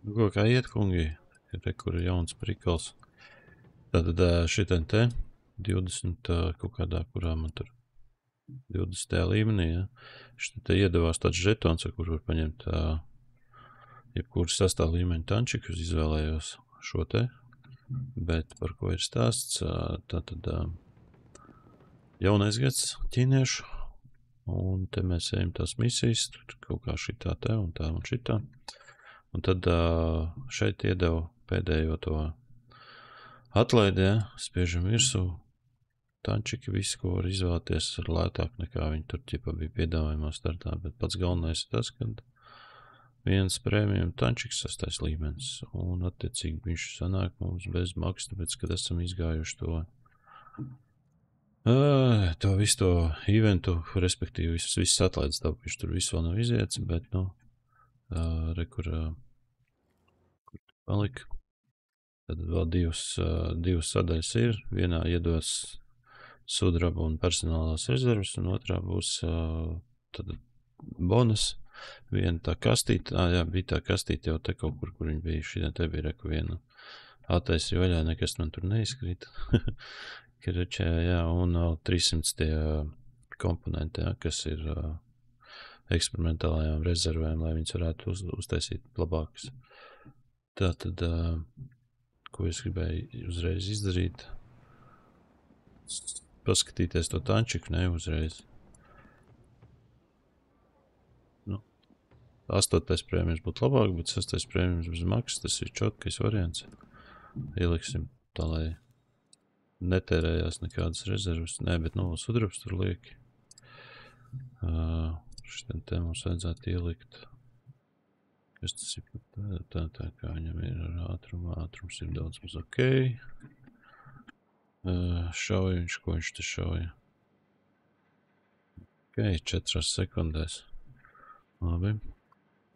Ko kā iet, kungi? Re, kur ir jauns prikals. Tātad šitien te 20 kaut kādā, kurā man tur 20. līmenī, ja? Šitien te iedavās tāds žetons, ar kur var paņemt jebkuru 6. līmeņa tančiku, izvēlējos šo te. Bet par ko ir stāsts? Tātad jaunais gads ķīniešu. Un te mēs ejam tās misijas, tur kaut kā šitā te un tā un šitā. Un tad šeit iedeva pēdējo to atlaidi, ja? Spiežam virsū. Tančiki visu, ko var izvēlēties, ir lētāk nekā viņi tur ķipa bija piedāvājumā startā. Bet pats galvenais ir tas, ka viens prēmijum tančiks 6. līmenis. Un attiecīgi viņš sanāk mums bez maksas, tāpēc, kad esam izgājuši to visu to eventu, respektīvi visas atlaides tāpēc tur visu vēl nav iziets, bet, nu, re, kur palika. Tad vēl divas sadaļas ir. Vienā iedos sudraba un personālās rezervas, un otrā būs tad bonus. Viena tā kastīte, jā, bija tā kastīte jau te kaut kur viņi bija, šī te bija reku viena. Attaisīja vaļā, nekas man tur neizkrita. Kirečē, jā, un 300 tie komponenti, jā, kas ir eksperimentālajām rezervēm, lai viņas varētu uztaisīt labākas. Tātad, ko es gribēju uzreiz izdarīt, paskatīties to tančiku, ne uzreiz. Nu, 8. prēmijas būtu labāk, bet 6. prēmijas bez maksas, tas ir čotkais variants. Ieliksim tā, lai netērējās nekādas rezervas. Nē, bet no sudrabs tur lieki. Šitien te mums vajadzētu ielikt. Kas tas ir? Tā kā viņam ir ar ātrumu. Ātrums ir daudz maz ok. Šauja viņš, ko viņš te šauja. Ok, 4 sekundēs. Labi.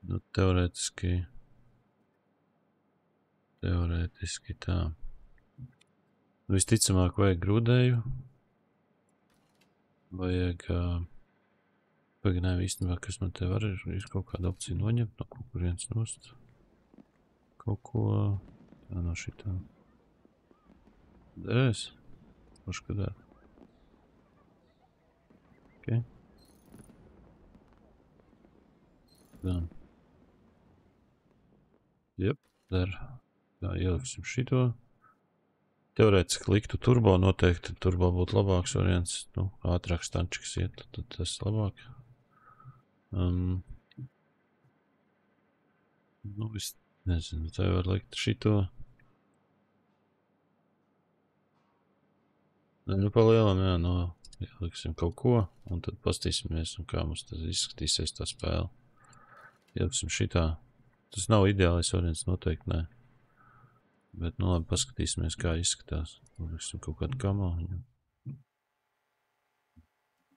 Nu, teorētiski tā. Visticamāk vajag grūdēju. Vajag, pagaidām īstenībā, kas man te var ir kaut kāda opcija noņemt no kaut kurienes nost. Kaut ko, tā no šitā. Derēs? Pašu, ka der. Ok. Tā. Jep, der. Tā, ieliksim šito. Teorētiski liktu turbo noteikti, turbo būtu labāks variants, nu, ātrāks tančiks iet, tad tas labāk. Nu, es nezinu, tā var likt šito. Nu, pa lielam, jā, no, ieliksim kaut ko, un tad pastīsimies, un kā mums tas izskatīsies tā spēle. Ieliksim šitā. Tas nav ideālais variants, noteikti, nē. Bet, nu labi, paskatīsimies, kā izskatās. Liksim kaut kādu kamāņu.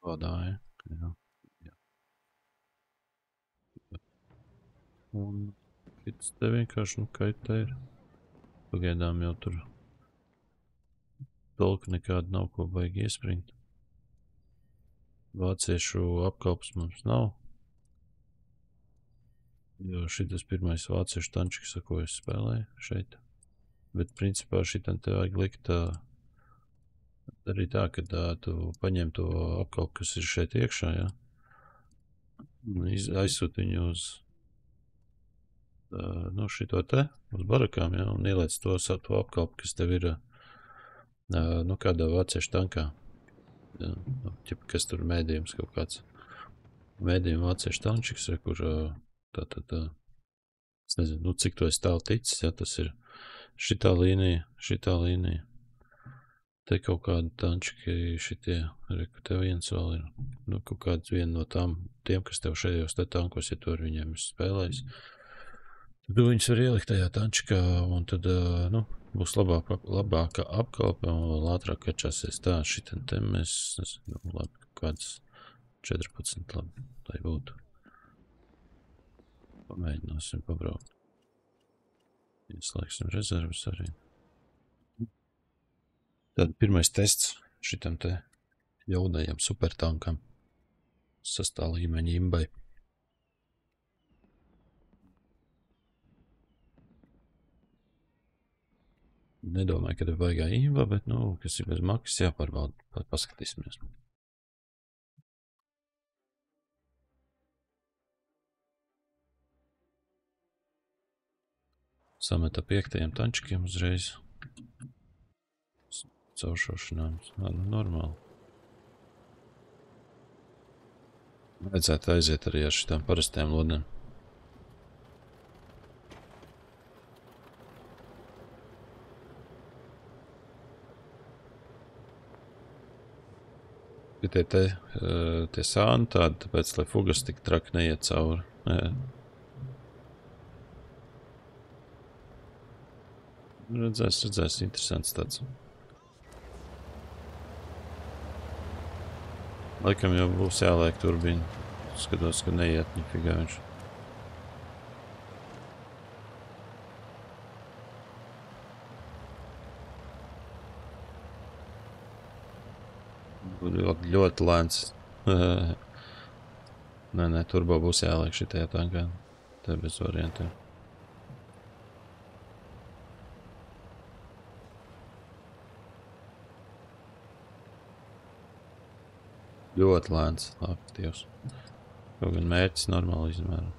Vādāja. Jā. Un šits te vienkārši, nu, kaitē ir. Pagaidām jau tur tolka nekāda nav, ko baigi iespringt. Vāciešu apkalpes mums nav. Jo šitas pirmais vāciešu tančiks, ar ko es spēlēju šeit. Bet, principā, šitam te vajag likt arī tā, ka tu paņem to apkalpu, kas ir šeit iekšā, ja? Aizsūt viņu uz nu, šito te, uz barakām, ja? Un ieliec to apkalpu, kas tev ir nu, kādā vāciešu tankā. Ja? Kas tur mēdījums kaut kāds. Mēdījuma vāciešu tančiks, kur es nezinu, nu, cik to es tālu ticis, ja? Tas ir šitā līnija. Te kaut kādi tančiki šitie, reku, te viens vēl ir, nu, kaut kāds viena no tiem, kas tev šajos te tankos, ja tu ar viņiem esi spēlējis. Tad viņus var ielikt tajā tančikā, un tad, nu, būs labāka apkalpe, un vēl ātrāk kačāsies tā, šitien te mēs, nezinu, labi, kāds 14, labi, tai būtu. Pamēģināsim pabraukt. Ieslēgsim rezervas arī. Tad pirmais tests šitam te jaunajam supertankam. 6. līmeņa imbai. Nedomāju, ka ir baigā īva, bet, nu, kas ir bez maksas, jāpārbauda. Paskatīsimies. Sameta 5. tančikiem uzreiz. Cauršošanām. Nu, normāli. Vajadzētu aiziet arī ar šitām parastiem lodēm. Tie sāni tādi, tāpēc, lai fugas tik traki neiet cauri. Redzēs, interesants tāds. Laikam jau būs jāliek turbīni. Skatos, ka neiet nifigā viņš. Ļoti lēns. Nē, turbo būs jāliek šitajā tankā. Tā bez variantiem. Ļoti lēns, aktīvs. Kaut gan mērķis normāli izmēra.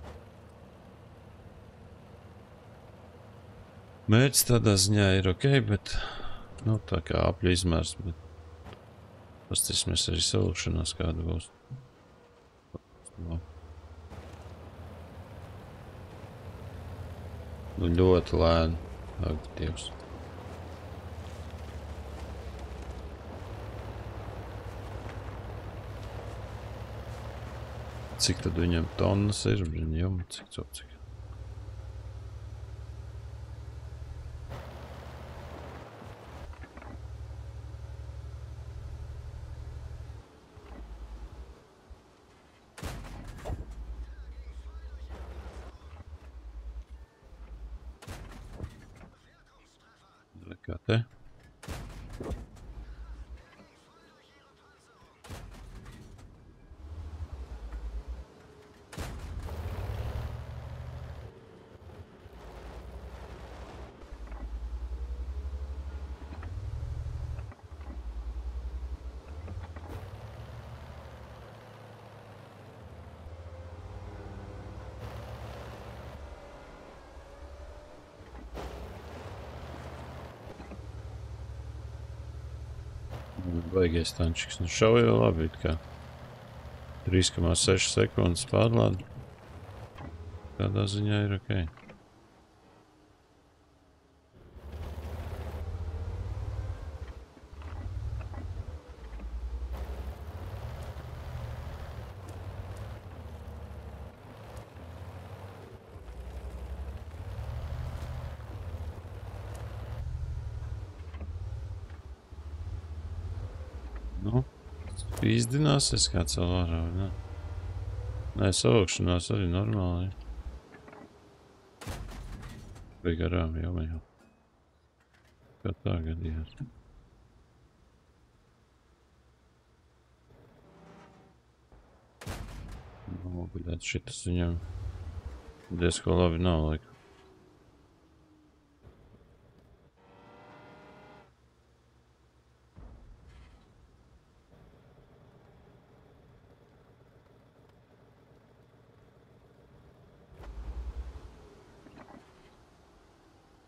Mērķis tādā ziņā ir ok, bet, nu, tā kā apļu izmērs, bet pastīsimies arī savilkšanās kāda būs. Nu, ļoti lēni, aktīvs. Cik tad viņam tonnas ir, jums, cik. Kā te? Baigais tančiks. Nu, šauja labi, it kā 3,6 sekundes pārlādi. Kādā ziņā ir ok. Nu, izdināsies kāds vēl ārā, vai ne? Nē, savilkšanās arī normāli. Vai garām jau. Kā tā gadījās. Noguļēt, šitas viņam diezko labi nav laika.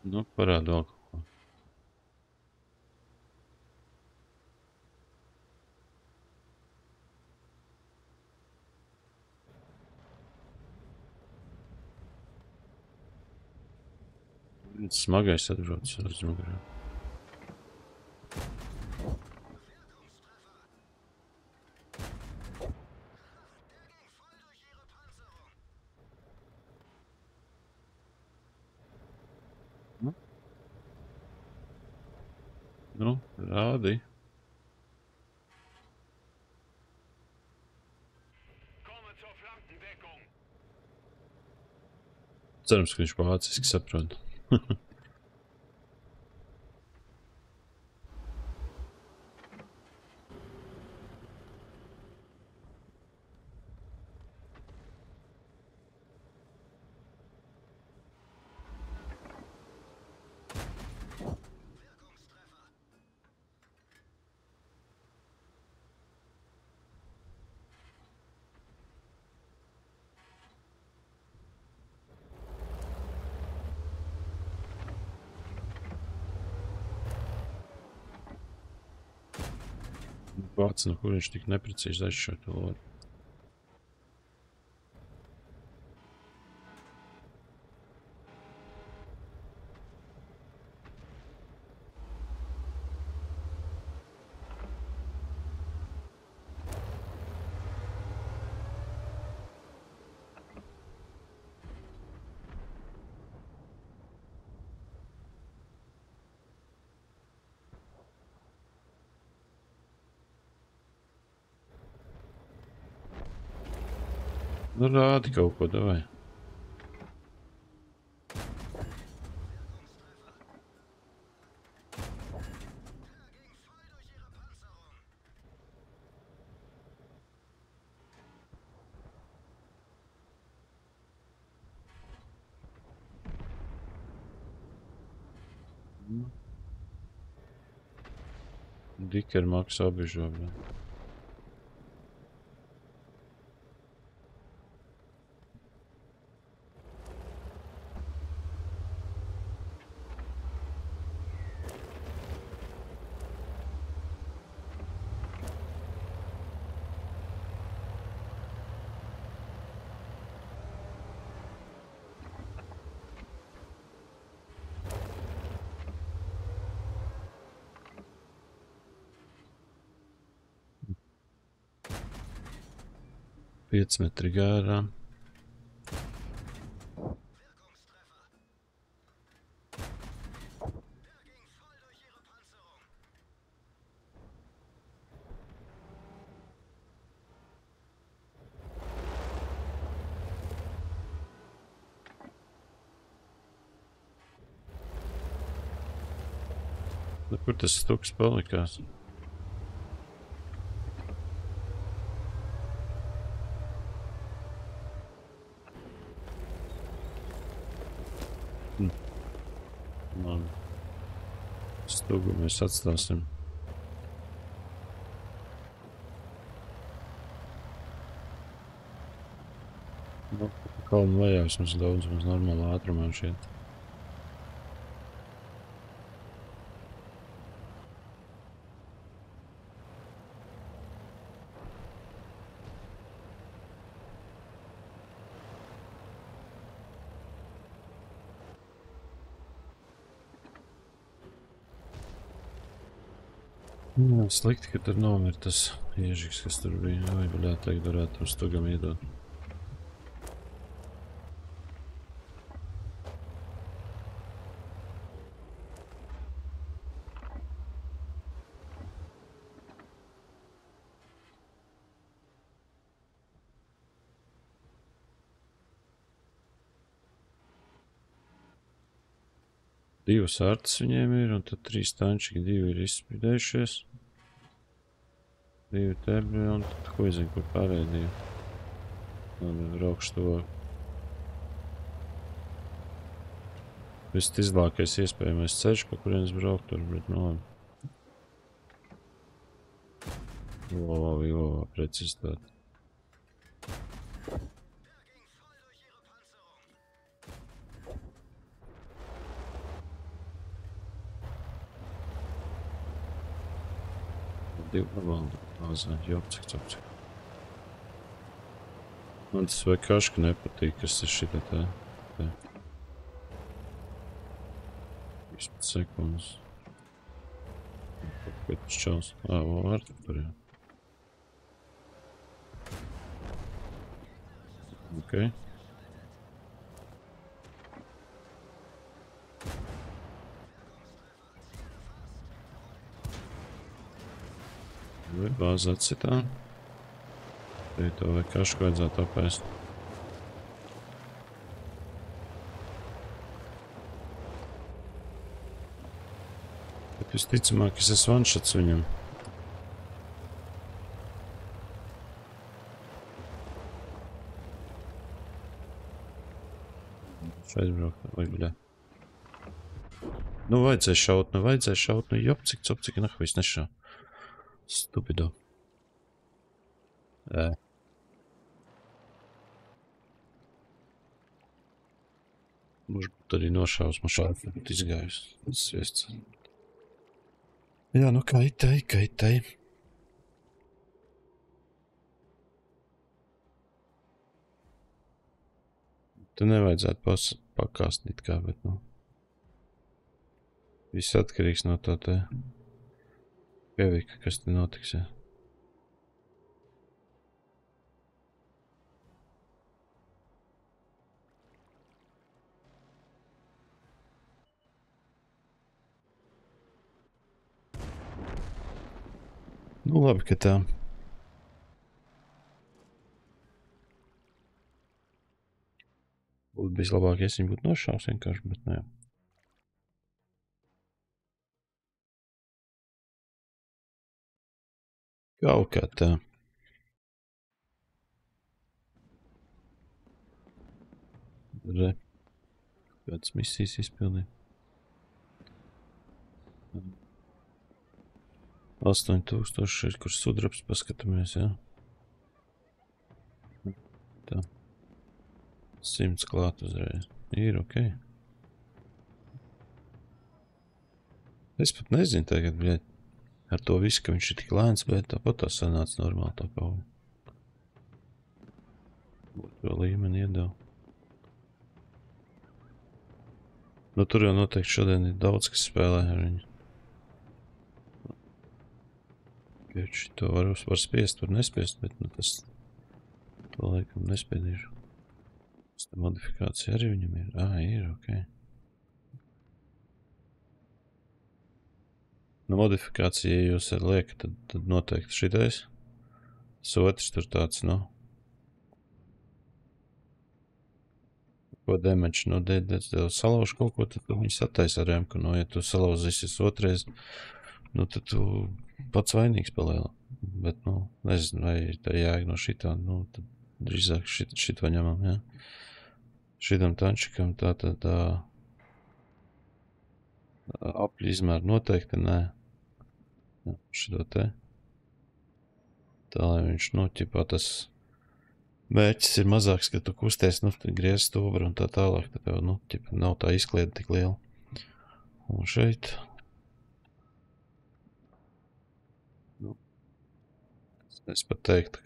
Nu, parāda vēl kaut ko. Smagais atbrauc ar zmuguriem. Nu, rādi. Cerams, ka viņš vāciski saprot. Vāc, no kur viņš tik neprecīzi aizšauj to loru. Nu, rādi kaut ko, davai. Diker maksā bižo, bļa. Pieci metri gārā. Nu, kur tas stuks palikās? Labi. Stugu mēs atstāsim. Nu, kalnu vajās mums daudz, mums normāli ātrumā šeit. Jā, slikti, ka tur nomir tas iežiks, kas tur bija. Vai bļā, teikt, varētu tam stugam iedot. Divas artas viņiem ir, un tad 3 tančiki, 2 ir izspīdējušies. 2 tebri, un tad ko izinu, kur pārējie 2. Labi, braukšu to. Visizlākais iespējamais ceļš, pa kurienes braukt tur, bet no labi. Lovā, precizitāte. Divu valdu bāzē, jopcik. Man tas vai kaška nepatīk, kas ir šitā tā. 15 sekundes. Pēc čaus. Var tur jau. Ok. Bāze atsitā. Tad to vai kašku vajadzētu apēst. Bet visticamāk, es esmu one-shots viņam. Šeit braukt, vai bļā. Nu vajadzēja šaut, nu jopcik, nahvis nešā. Stupido. Может būt arī nošaus, man šādi būtu izgājus. Tas sviests. Jā, nu kaitai. Tu nevajadzētu pakāst it kā, bet, nu. Viss atkarīgs no tā te pievika, kas te notiks, ja. Nu, labi, ka tā. Būtu bijis labāk, ja viņi būtu nošāvis vienkārši, bet nē. Kaut kā tā. Re. Kādas misijas izpildīja. 8000 ir, kur sudrabs paskatāmies, jā. Tā. 100 klāt uzreiz. Ir ok. Es pat nezinu tagad, bļēt, ar to visu, ka viņš ir tik lēns, bet tāpat tā sanāca normāli tā kaut. Būtu vēl līmeni iedeva. Nu, tur jau noteikti šodien ir daudz, kas spēlē ar viņu. To var spiest, var nespiest, bet nu, tas to laikam nespiedīšu. Tas te modifikācija arī viņam ir. Ir, ok. Nu, modifikācija, ja jūs arī liekat, tad noteikti šitais. Otrs tur tāds, nu. Ko damage, nu, salauž kaut ko, tad tu viņus attaisa ar remku. Nu, ja tu salauzīsies otrais, nu, tad tu pats vainīgs palielā. Bet, nu, nezinu, vai tā jēga no šitā, nu, tad drīzāk šito ņemam, jā. Šitam tančikam tā apļu izmēru noteikti, nē. Jā, šito te. Tā, lai viņš, nu, ķipā tas mērķis ir mazāks, ka tu kusties, nu, griez stobru un tā tālāk, tad tev, nu, ķipā nav tā izklieda tik liela. Un šeit. Es pat teiktu,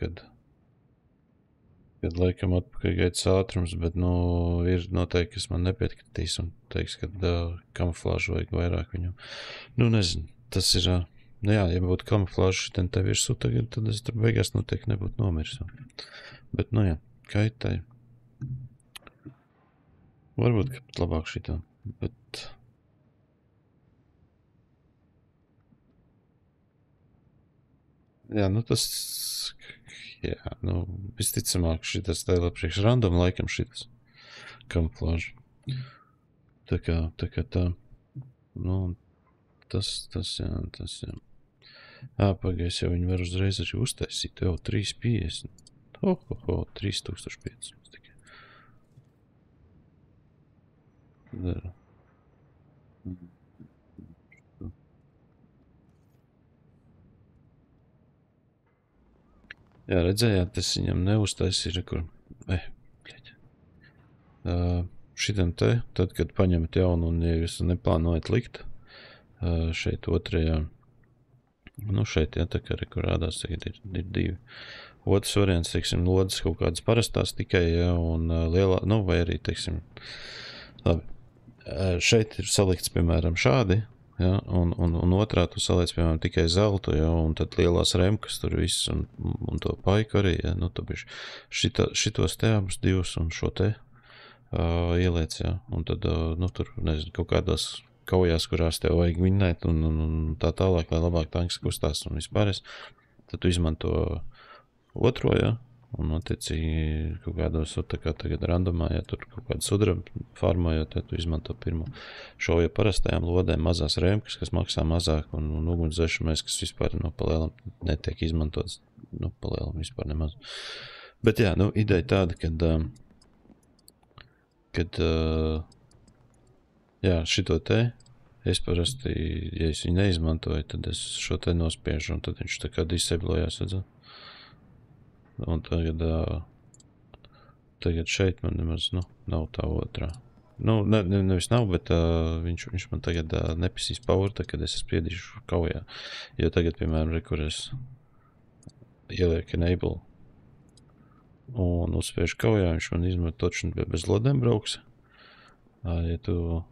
kad laikam atpakaļ gaitas ātrums, bet, nu, ir noteikti, kas man nepiekritīs un teiks, ka kamuflāžu vajag vairāk viņam. Nu, nezinu, tas ir, nu jā, ja būtu kamuflāžu ten te virsū tagad, tad es tur beigās noteikti nebūtu nomiris. Bet, nu jā, kaitai. Varbūt, ka pat labāk šitā, bet... Jā, nu tas, jā, nu, visticamāk šitas tā ir priekš random laikam šitas kamuflāžu. Tā kā tā, nu, tas, jā. Pagaies jau viņi var uzreiz arī uztaisīt, jau 350. 3500 tikai. Dara. Jā, redzējāt, tas viņam neuztaisīja, kur... Šitam te, tad, kad paņemat jaunu un ja jūs neplānojat likt šeit otrajā, nu šeit, jā, tā kā rekurādās tagad ir divi. Otrs variants, teiksim, lodas kaut kādas parastās tikai, jā, un lielā, nu, vai arī, teiksim, labi, šeit ir salikts, piemēram, šādi, ja, un otrā tu saliec, piemēram, tikai zeltu, ja, un tad lielās remkas tur viss, un to paiku arī, ja, nu, tu bišķi šitos te abus divus un šo te ieliec, ja, un tad, nu, tur, nezinu, kaut kādās kaujās, kurās tev vajag vinnēt, un tā tālāk, lai labāk tanks kustās un vispārējais, tad tu izmanto otro, ja, un attiecīgi kaut kādos, tā kā tagad randomā, ja tur kaut kādu sudrabu farmojot, ja tu izmanto pirmo šauja parastajām lodēm mazās remkas, kas maksā mazāk, un ugunsdzēšamais, kas vispār, nu, palielam netiek izmantots, nu, palielam vispār nemaz. Bet jā, nu, ideja tāda, kad jā, šito te, es parasti, ja es viņu neizmantoju, tad es šo te nospiežu, un tad viņš tā kā disablojās, redzat. Un tagad šeit man nemaz, nu, nav tā otrā. Nu, nevis nav, bet viņš man tagad nepisīs power, kad es spiedīšu kaujā. Jo tagad, piemēram, kur es ielieku enable un uzspiež kaujā, viņš man izmet točni bez lodēm brauks. Ja tu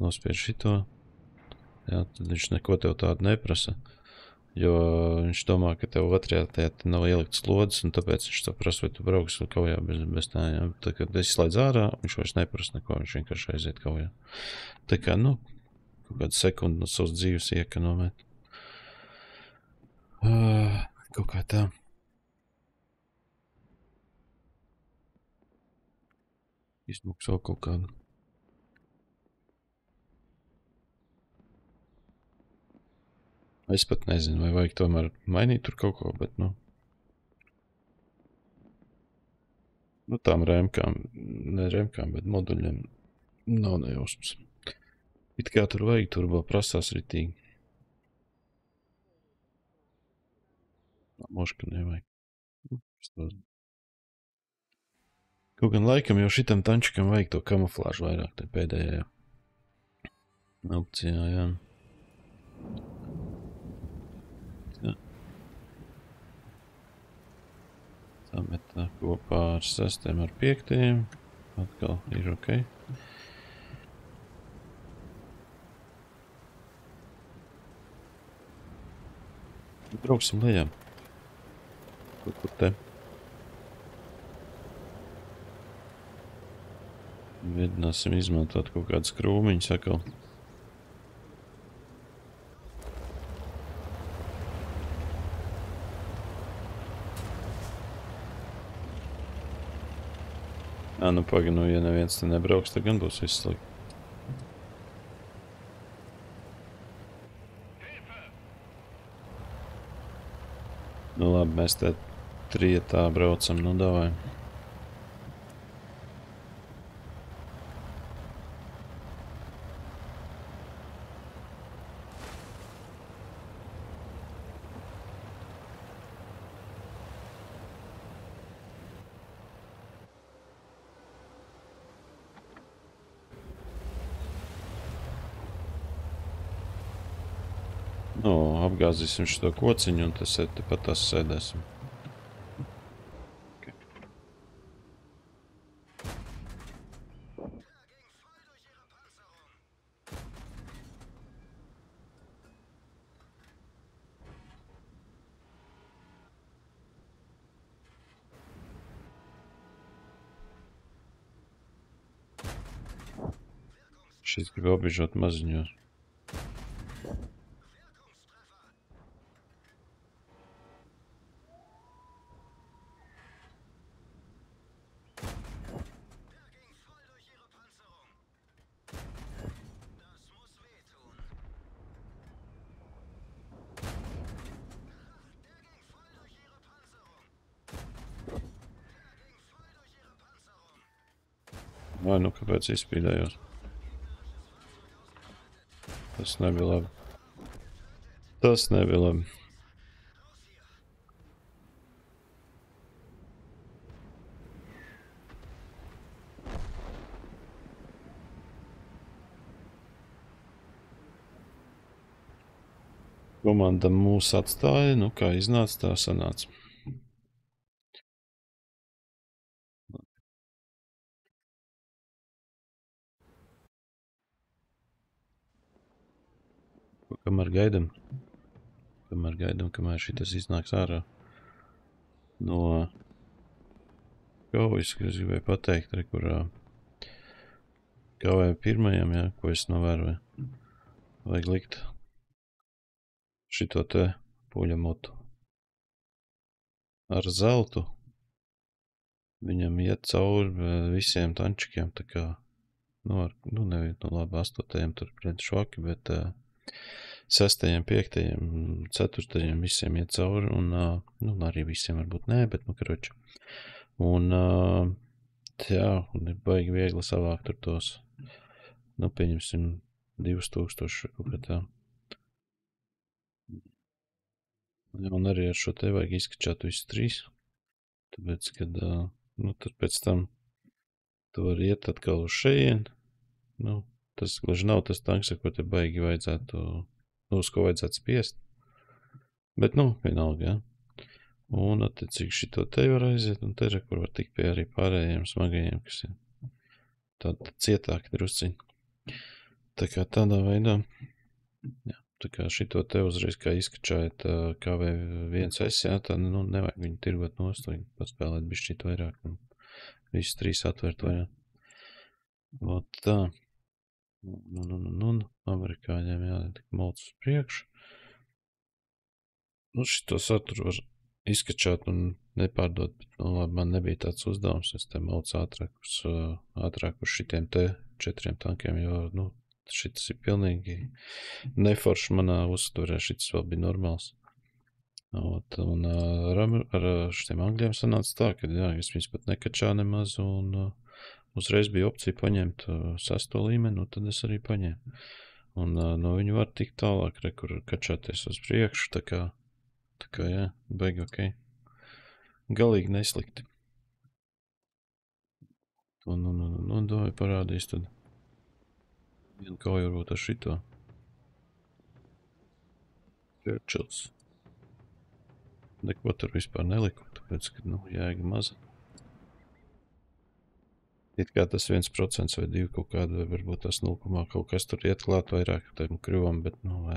nospiež šito, jā, tad viņš neko tev tādu neprasa. Jo viņš domā, ka tev otrajā tajā nav ielikts lodes, un tāpēc viņš tev prasa, vai tu brauks kaujā bez tā, jā. Tad, kad es slēdz ārā, viņš vairs neprasa neko, viņš vienkārši aiziet kaujā. Tā kā, nu, kaut kādu sekundi no savas dzīves iekonomēt. Kaut kā tā. Izmaksā kaut kādu. Es pat nezinu, vai vajag tomēr mainīt tur kaut ko, bet, nu. Nu, tām remkām, ne remkām, bet moduļiem nav nejausmas. It kā tur vajag, turbo prasās ritīgi. Moška nevajag. Kaut gan laikam jau šitam tančikam vajag to kamuflāžu vairāk, te pēdējā opcijā, jā. Sametā kopā ar 6. ar 5. Atkal ir ok. Brauksim lejā. Kur te? Mēģināsim izmantot kaut kādas krūmiņas atkal. Nu paga, nu, ja neviens te nebrauks, tad gan būs viss slikti. Nu labi, mēs te trietā braucam, nu davai. Nu, apgāzīsim šito kociņu un tas tepat tas sēdēsim. Okay. Šis grib obiežot maziņos. Vai nu kāpēc izspīdējos? Tas nebija labi. Tas nebija labi. Komanda mūs atstāja, nu kā iznāca, tā sanāca. Kamēr gaidam, kamēr šitas iznāks ārā no kaujas, ka es gribēju pateikt, kur kaujā pirmajam, jā, ko es novēroju, vajag likt šito te puļamotu ar zeltu. Viņam iet cauri visiem tančikiem, tā kā, labi, 8. tur pret švaki, bet 6., 5., 4. visiem iet cauri, un arī visiem varbūt nē, bet, karoči. Un, jā, un ir baigi viegli savākt tur tos, pieņemsim 2000 kaut kā tā. Un arī ar šo te vajag izskačāt visu 3, tāpēc, kad, tad pēc tam tu vari iet atkal uz šeien, tas gluži nav tas tanks, ar ko te baigi vajadzētu, uz ko vajadzētu spiest. Bet, vienalga, jā. Un, attiecīgi, šito te var aiziet, un te ir, kur var tikt pie arī pārējiem smagajiem, kas ir tādi cietāki drusciņi. Tā kā tādā veidā, jā, tā kā šito te uzreiz kā izkačājat KV1S, jā, tā, nu, nevajag viņu tirgot nost, vajag paspēlēt bišķīt vairāk, un visus 3 atvērt vairāk. Ot tā. Amerikāņiem jātiek malts uz priekšu. Nu, šito saturu var izkačāt un nepārdot, bet, nu, labi, man nebija tāds uzdevums, es te malts ātrāk uz šitiem te 4 tankiem, jo, nu, šitas ir pilnīgi neforši manā uzturē, šitas vēl bija normāls. Un ar šitiem angļiem sanāca tā, ka, jā, es viņus pat nekačā nemaz, un uzreiz bija opcija paņemt 6. līmeni, un tad es arī paņēmu. Un no viņu var tikt tālāk, kur kačāties uz priekšu, tā kā jā, baigi ok. Galīgi neslikti. Un domāju parādīs tad vienu kauju varbūt ar šito. Churchills. Neko tur vispār neliku, tāpēc, ka, nu, jēga maza. It kā tas 1% vai 2 kaut kādu, vai varbūt tas 0, kaut kas tur iet klāt vairāk tam kruvam, bet, nu,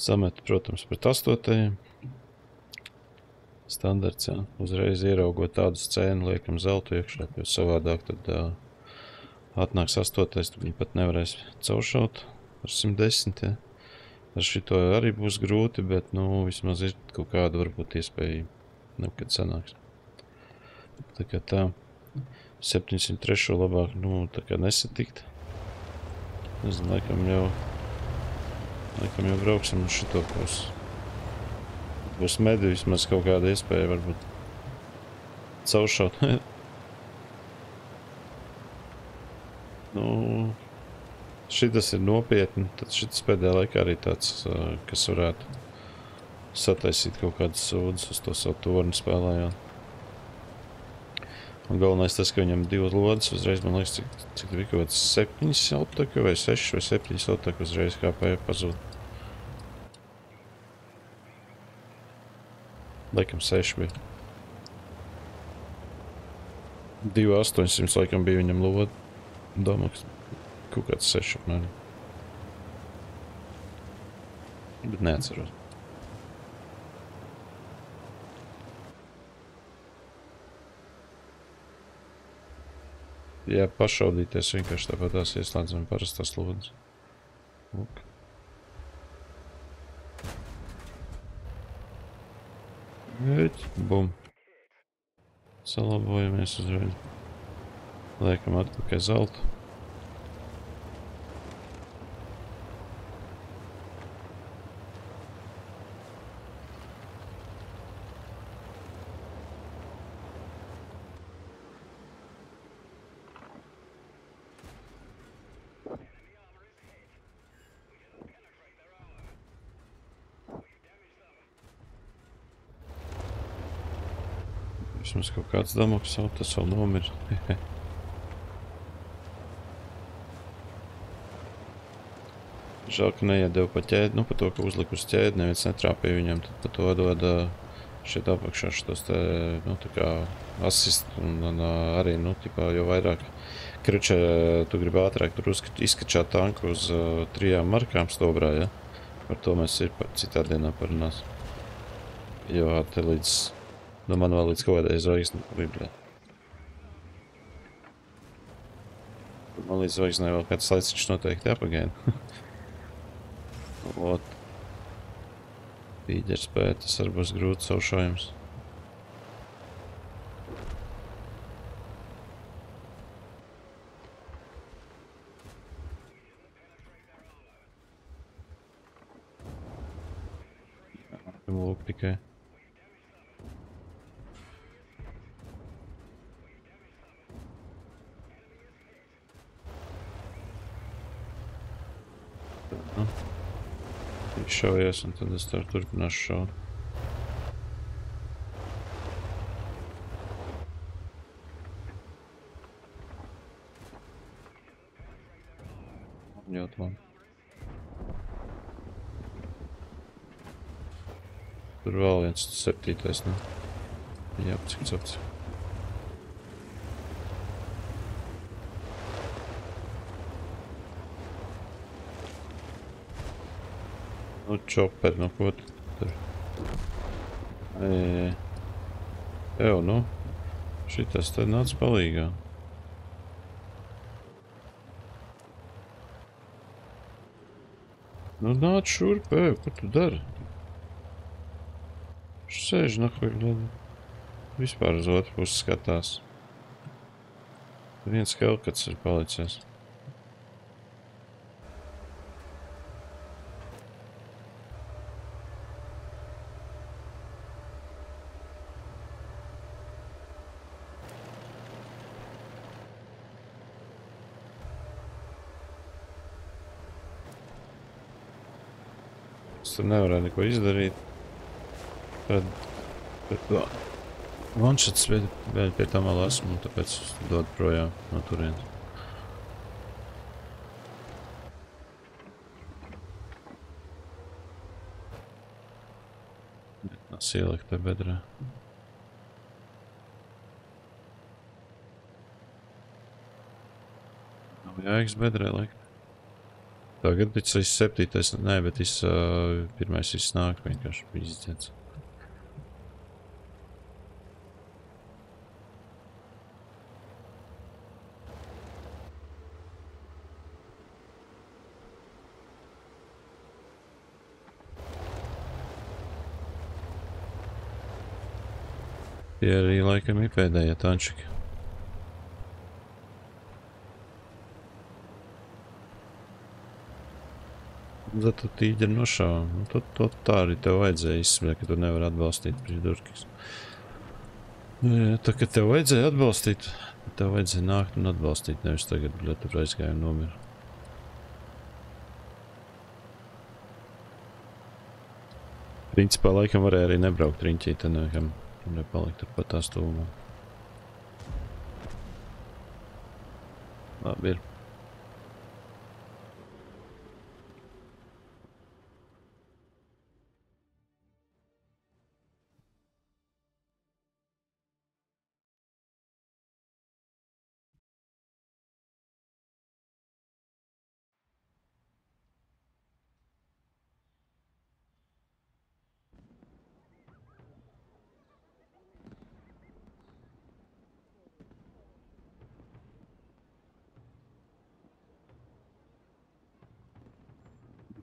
Samet, protams, pret 8. Standarts, jā. Uzreiz ieraugot tādu scēnu, liekam zeltu iekšā, jo savādāk tad atnāks 8. Tad viņi pat nevarēs cauršaut ar 110, jā. Ar šito arī būs grūti, bet, nu, vismaz ir kaut kāda varbūt iespēja, nekad sanāks. Tā kā tā, 703 labāk, nu, tā kā nesatikt. Nezinu, laikam jau brauksim uz šito pusi. Būs medi vismaz kaut kāda iespēja varbūt cauršaut. Nu, šitas ir nopietni, tad šitas pēdējā laikā arī tāds, kas varētu sataisīt kaut kādas sūdas uz to savu torni spēlējot. Un galvenais tas, ka viņam 2 lodas uzreiz, man liekas, cik bija kaut kāds 7 autoku vai 6 vai 7 autoku uzreiz KP pazūd. Laikam 6 bija. 2,800 laikam bija viņam loda. Domāks, kaut kāds 6 apmēram. Bet neatceros. Jā, pašaudīties vienkārši tāpat tās ieslēdzam parastās lodas. Lūk. Bum. Salabojamies uzreiz. Liekam atpakaļ zeltu. Vismaz kaut kāds damaks jau, tas vēl nomir. Žēl, ka neiedeva pa ķēdi, nu pa to, ka uzliku uz ķēdi, neviens netrāpīja viņam, tad pa to dod šeit apakšā šitos te, nu tā kā asist, un arī, nu, tipā jau vairāk kričē, tu gribi ātrāk tur izskačāt tanku uz 3 markām stobrā, ja? Par to mēs ir citā dienā parunās. Jo te līdz, nu man vēl līdz kaut kādai zvaigzne bija. Man līdz zvaigznei vēl kāds laiciņš noteikti jāpagaina. Ot. Tīģers spēja, tas arī būs grūti saušojums. Lūk tikai. Šaujies, un tad es tev turpināšu šaut. Ļoti labi. Tur vēl viens 7. Ne? Jā, cik cepts. Nu, čoperi, no ko tu tur? Ew, nu. Šitas te nāc palīgā. Nu, nāc šurp, ko tu dari? Sēž nahuj, vispār uz otru pusi skatās. Viens helkats ir palicies. Es tur nevarēju neko izdarīt. Tad to one-shots vēl pie tā malā esmu, un tāpēc dod projām no turienes. Tas ielikt te bedrē. Nav jēgas bedrē likt. Tagad viss 7. Nē, bet pirmais viss nāk vienkārši izdziets. Tie arī laikam ir pēdējie tančiki. Tad tu tīģeri nošāva. Nu, tad tā arī tev vajadzēja izsmēt, ka tu nevari atbalstīt priekšdurkis. Tā, ka tev vajadzēja atbalstīt, tev vajadzēja nākt un atbalstīt, nevis tagad, bļet, tur aizgāja un nomira. Principā laikam varēja arī nebraukt riņķī, tad nekam nepalikt turpat tā stūmā. Labi ir.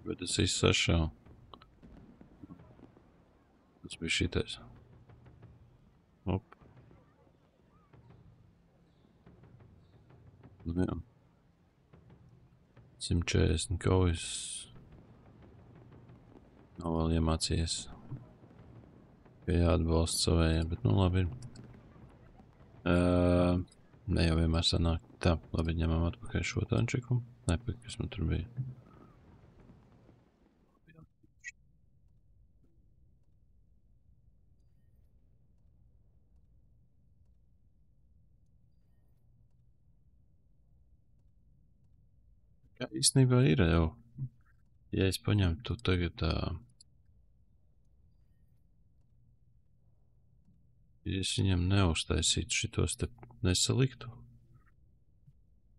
Bet es izsašāvu. Tas bija šitais. Op. Nu jā. 140 kaujas. Nav vēl iemācījies. Ka jāatbalsta savējiem, bet nu labi ir. Ne jau vienmēr sanāk. Tā, labi, ņemam atpakaļ šo tančiku. Nepakaļ, kas man tur bija. Jā, īstenībā ir jau. Ja es paņemtu tagad ja es viņam neuztaisītu šitos te nesaliktu,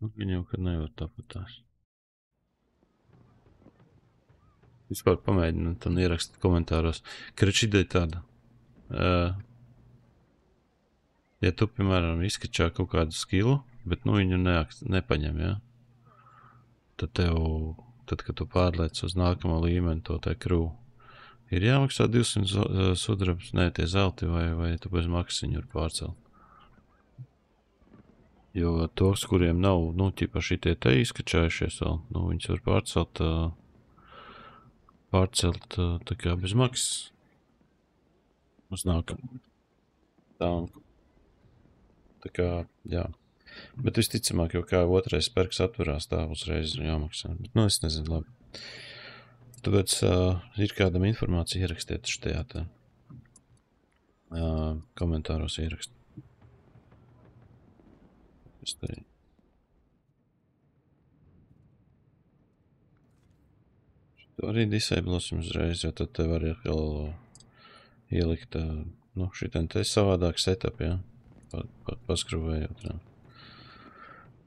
nu, viņam, kad nevar tāpatās. Vispār pamēģināt un ierakstīt komentāros. Krič ideja tāda. Ja tu, piemēram, izskačā kaut kādu skilu, bet nu viņu nepaņem, ja? Tad tev, kad tu pārliec uz nākamo līmeni to te krū, ir jāmaksā 200 sudrabs, ne tie zelti, vai tu bez maksas viņu var pārcelt. Jo tos, kuriem nav, nu, ķipa šitie te izskačājušies vēl, nu, viņus var pārcelt tā kā bez maksas. Uz nākamo. Tā kā, jā. Bet visticamāk, jau kā otrais perks atverās, tā uzreiz jāmaksā. Bet, nu, es nezinu, labi. Tāpēc ir kādam informācija ierakstiet štajā te komentāros ierakst. Es te... Šito arī disablosim uzreiz, jo tad te var atkal ielikt, nu, šitien te savādāk setup, ja? Paskruvējot, ja?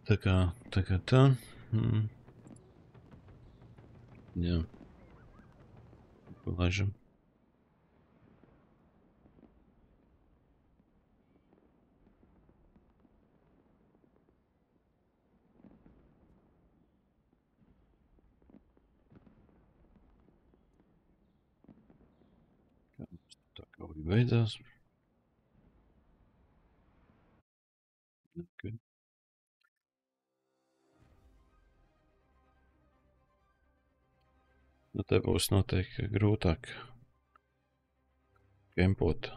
Tā kā tā. Jā. Laižam. Tā kā arī beidzās. Okay. Nu, te būs noteikti grūtāk kempot.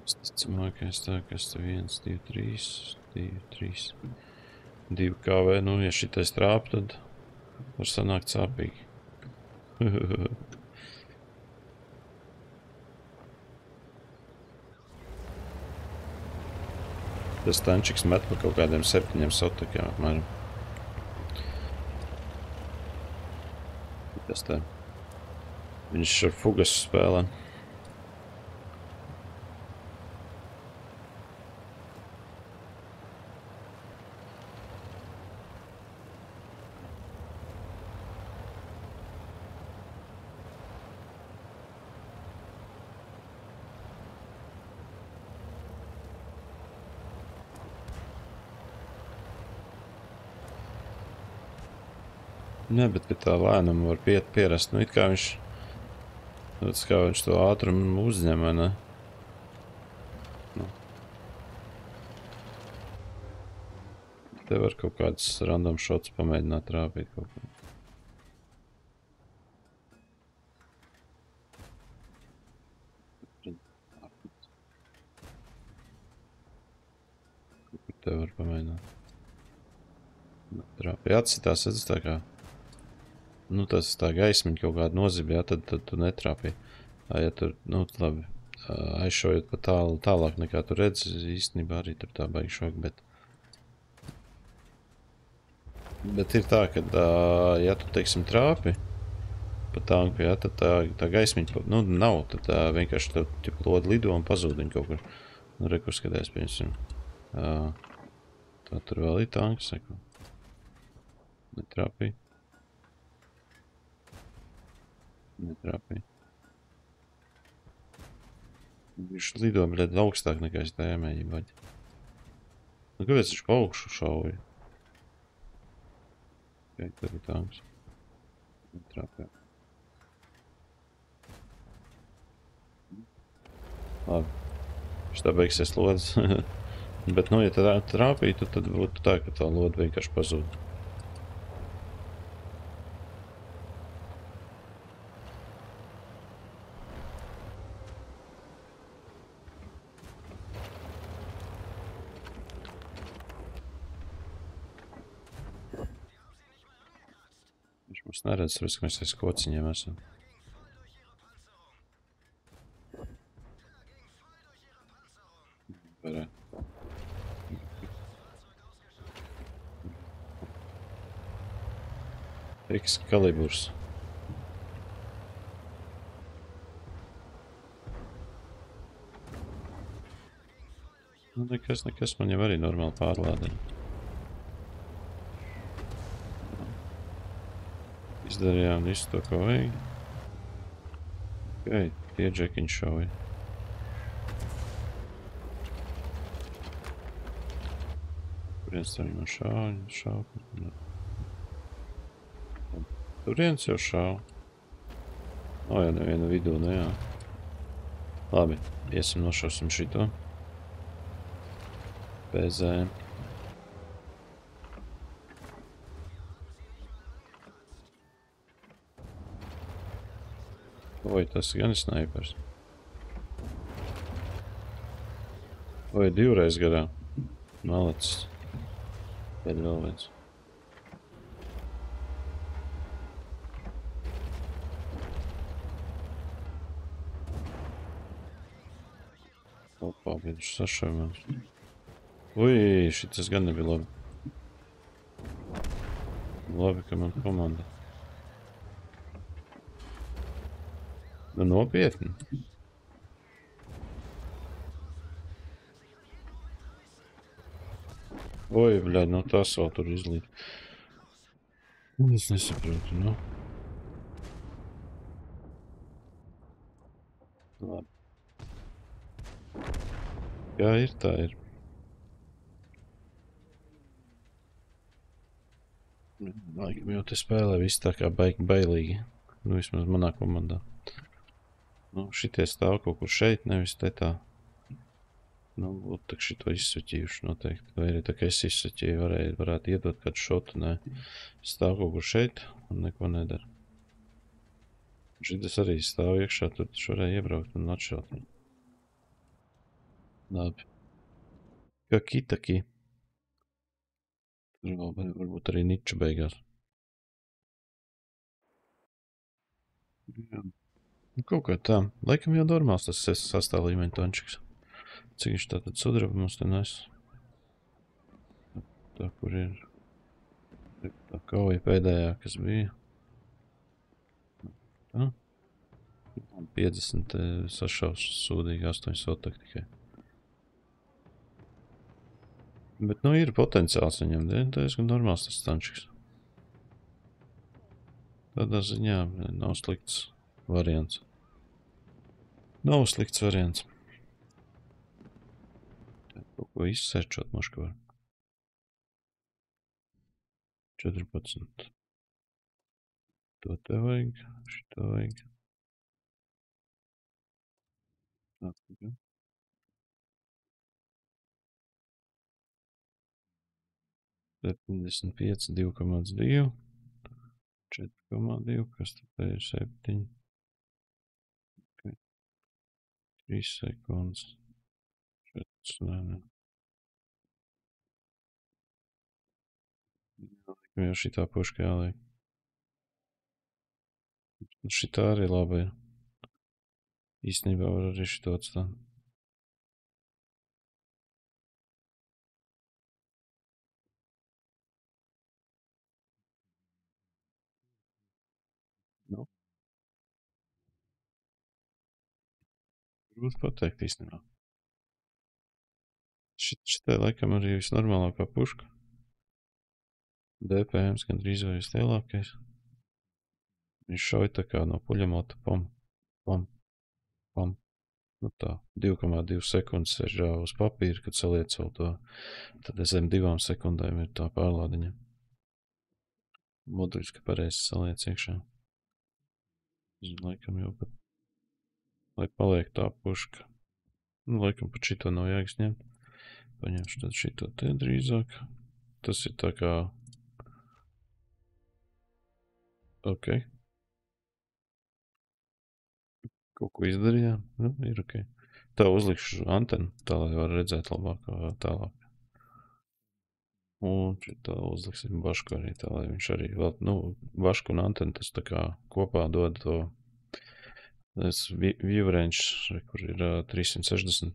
Visticamākais tā, kas te 1, 2, 3, 2, 3. 2 KV, nu, ja šitais trāp, tad var sanākt sāpīgi. Tas tančiks met pa kaut kādiem 7 sotakiem apmēram. Tas tā. Viņš ar fugas spēlē. Ne, bet pie tā lēnuma var pierast. Nu, it kā viņš... Tas kā viņš to ātrumu uzņem, vai ne? Nu. Te var kaut kāds random shots pamēģināt trāpīt kaut ko. Te var pamēģināt. Trāpīt. Atsitās, redz, tā kā... Nu, tas tā gaismiņa kaut kāda nozibja, ja, tad tu netrāpīji. Ja tur, nu, labi, aizšojot pa tālāk nekā tu redzi, īstenībā arī tur tā baigi šok, bet... Bet ir tā, ka, ja tu, teiksim, trāpi pa tanku, ja, tad tā gaismiņa, nu, nav, tad vienkārši tev, tipu, lodi lido un pazūd viņu kaut kur. Nu, rekur skaties, piemēram. Tā tur vēl ir tanks, seko. Netrāpīja. Netrāpīja. Viņš lido, bļed, augstāk nekā es tā jāmēģi baļi. Nu, kāpēc viņš pa augšu šauja? Ok, tad ir tanks. Netrāpīja. Labi. Viņš tā beigsies lodas. Bet, nu, ja tā trāpītu, tad būtu tā, ka tā loda vienkārši pazūd. Mums neredz, tāpēc, ka mēs aiz kociņiem esam. Varētu. X kaliburs. Nu, nekas, man jau arī normāli pārlādē. Izdarījām visu to, ko vajag. Ok, tie džekiņi šauja. Kuriens tam jau šauja. Turiens jau šauja. O, jau nevienu vidū, nu jā. Labi, iesim nošausim šito. PZ. Oi, tas gan ir snaipers. Vai divreiz garā. Malicis. Pēc vēl viens. Opā, viņš sašaumās. Ui, šitas gan nebija labi. Labi, ka man komanda. Nu, nopietni. Oi, bļaļ, no tas vēl tur izlīt. Es nesaprotu, nu. Labi. Jā, ir tā ir. Laikam jau te spēlē viss tā kā bailīgi. Nu, vismaz manā komandā. Nu, šitie stāv kaut kur šeit, nevis te tā. Nu, būtu tak šito izsaķījuši noteikti. Vai arī tā kā es izsaķīju, varētu iedot kādu šotu, nē. Stāv kaut kur šeit un neko nedara. Šitas arī stāv iekšā, tur varēja iebraukt un atšaut. Labi. Kā kitaki. Tur vēl varbūt arī niča beigās. Jā. Nu, kaut kā tā. Laikam jau normāls tas sastāv līmeņa tončiks. Cik viņš tātad sudraba mums te nes? Tā, kur ir tā kauja pēdējā, kas bija. Tā. 50 sašaus sūdīgi, 8 sotak tikai. Bet, nu, ir potenciāls viņam, diezgan normāls tas tončiks. Tādā ziņā nav slikts variants. Nav slikts variants. Kaut ko izsērčot mašku var. 14. To te vajag, šito vajag. Tā, jā. 75, 2,2. 4,2, kas tad ir 7. Okay. 3 sekundes. 4, nē. Jau šitā puška jāliek. Šitā arī labi ir. Īstenībā var arī šito atstāt. Nu. Grūti pateikt īstenībā. Šitai laikam arī visnormālākā puška. DPMs gandrīz vai vislielākais. Viņš šauj tā kā no puļamota pom. Nu tā, 2,2 sekundes ir uz papīra, kad saliec vēl to. Tad zem 2 sekundēm ir tā pārlādiņa. Moduļs, ka pareizi saliec iekšā. Laikam jau pat, lai paliek tā puška. Nu, laikam pat šito nav jēgas ņemt. Paņemšu tad šito te drīzāk. Tas ir tā kā... Ok. Kaut ko izdarījām. Nu, ir ok. Tā uzlikšu antenu, tā lai var redzēt labāk tālāk. Un šitā uzliksim bašku arī tā, lai viņš arī vēl, nu, bašku un antenu tas tā kā kopā dod to view range, kur ir 360.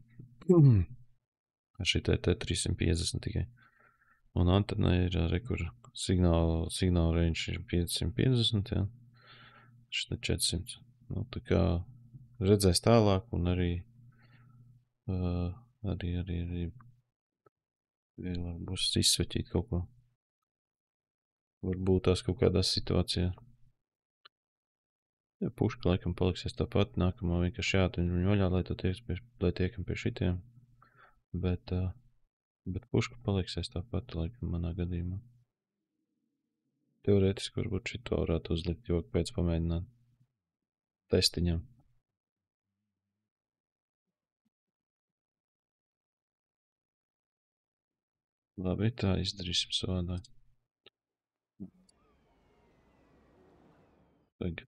Šitai te 350 tikai. Un antena ir arī, kur signāla range ir 550, jā. Šitā 400. Nu, tā kā redzēs tālāk un arī vieglāk būs izsveķīt kaut ko. Varbūt tās kaut kādā situācijā. Ja puška laikam paliksies tāpat, nākamā vienkārši jātuņ viņu vaļā, lai tiekam pie šitiem. Bet puška paliksies tāpat, laikam, manā gadījumā. Teorētiski varbūt šito varētu uzlikt, jo pēc pamēģināt testiņam. Labi, tā izdarīsim savādāk. Tagad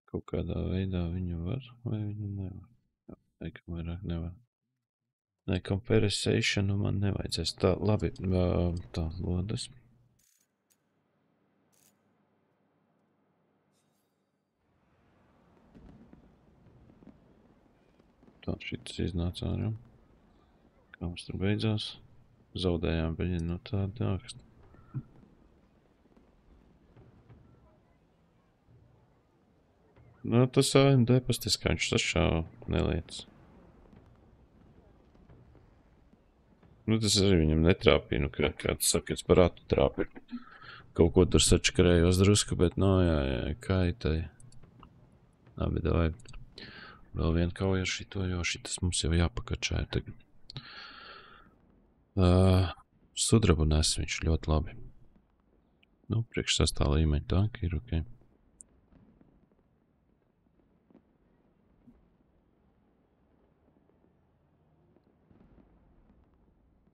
kaut kādā veidā viņu var vai viņu nevar. Jā, laikam vairāk nevar. Nē, compensation man nevajadzēs. Tā, labi, tā, lodas. Tā, šitas iznāca ārā. Kā mums tur beidzās? Zaudējām viņa, nu tāda nākst. Nu, tas AMD pastiskāņš sašāva nelietas. Nu, tas arī viņam netrāpīja, nu, kā tu saki, es par atu trāpīju. Kaut ko tur sačakarējos drusku, bet, nu, jā, kaitai. Labi, davai. Vēl vien kauja ar šito, jo šitas mums jau jāpakačāja tagad. Sudrabu nes viņš ļoti labi. Nu, priekš 6. līmeņa tanki ir ok.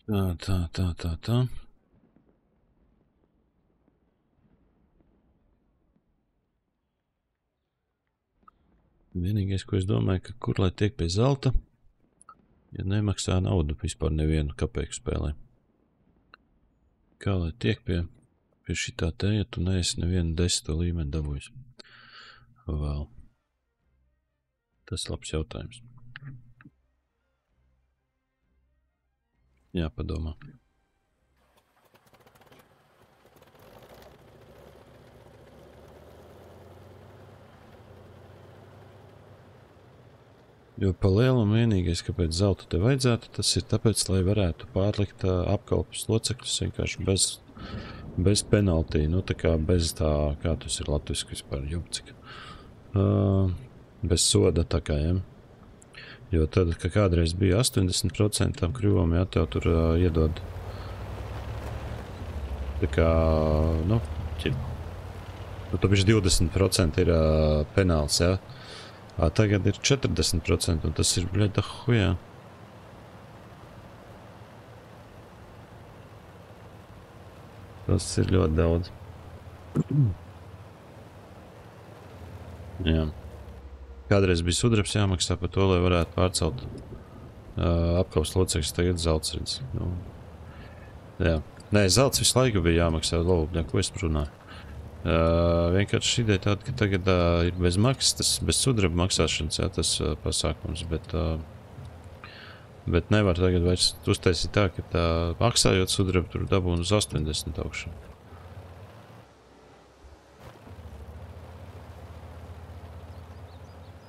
Tā. Vienīgais, ko es domāju, ka kur lai tiek pie zelta, ja nemaksā naudu vispār nevienu kapeiku spēlē. Kā lai tiek pie šitā te, ja tu neesi nevienu 10. līmeni dabūjis? Vēl. Tas labs jautājums. Jāpadomā. Jo pa lielam vienīgais, kāpēc zeltu te vajadzētu, tas ir tāpēc, lai varētu pārlikt apkalpes locekļus vienkārši bez penaltī, nu tā kā bez tā, kā tas ir latviski vispār, jumcika. Bez soda tā kā, ja? Jo tad, ka kādreiz bija 80% kļuvam, ja tev tur iedod tā kā, nu, tāpēc 20% ir penāls, ja? Tagad ir 40%, un tas ir, bļeda, hujā. Tas ir ļoti daudz. Jā. Kādreiz bija sudrabs jāmaksā par to, lai varētu pārcelt apkalpes locekļus, tagad zelts redz. Nu, jā. Nē, zelts visu laiku bija jāmaksā, lūk, ko es runāju. Vienkārši ideja tāda, ka tagad ir bez maksas, tas bez sudraba maksāšanas, jā, tas pasākums, bet nevar tagad vairs uztaisīt tā, ka tā maksājot sudrabu tur dabūn uz 80 augšā.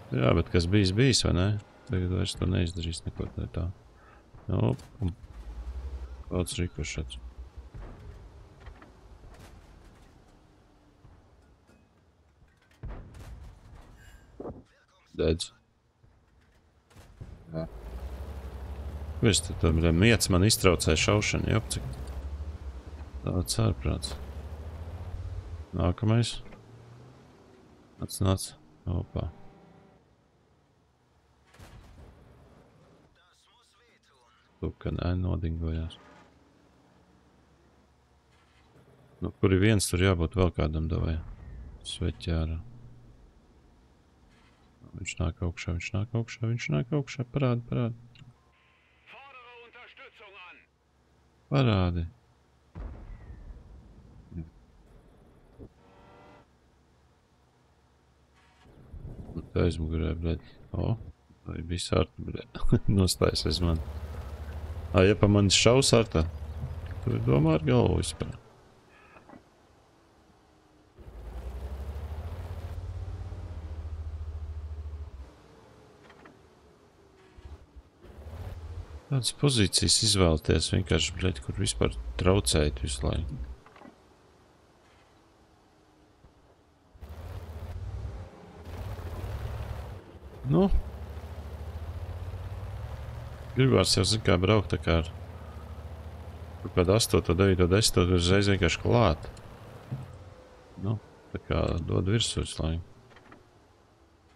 Jā, bet kas bijis, vai ne? Tagad vairs to neizdarīs neko tā. Nu, kāds rikošats. Dedz. Jā. Viss, tad miets man iztraucēja šaušanu, jau cik. Tāds ārprāts. Nākamais. Nāc. Opā. Tu, ka nodingojās. Nu, kur ir viens, tur jābūt vēl kādam davai. Sveķjārā. Viņš nāk augšā, parādi. Parādi. Tā aizmugurē, bļed. Tā bija sārta, bļed. Nostājas aiz mani. Ja pa mani šaus sārtā, tu domā ar galvu vispār. Tādas pozīcijas izvēlēties vienkārši, bļed, kur vispār traucēt visu laiku. Nu. Gribās jau, zin kā, braukt tā kā ar kādu 8, 9, 10, uzreiz vienkārši klāt. Nu, tā kā dod virsū visu laiku.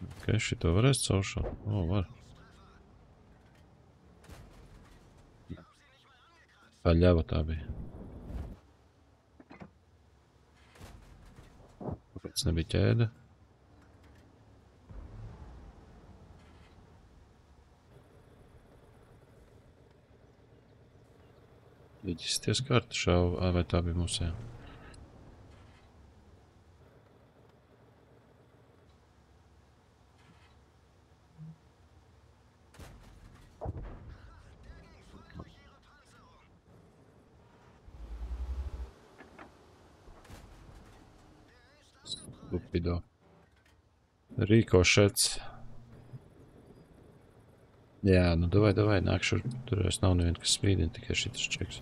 Ok, šito varēs cauršot? Var. Tā ļava tā bija. Kāpēc nebija ķēde? Ieģisties kartu šaubu, vai tā bija mūsē? Stupido. Rīkošets. Jā, nu davai, nāk šur. Tur vairs nav nevien, kas spīdina, tikai šitas čeks.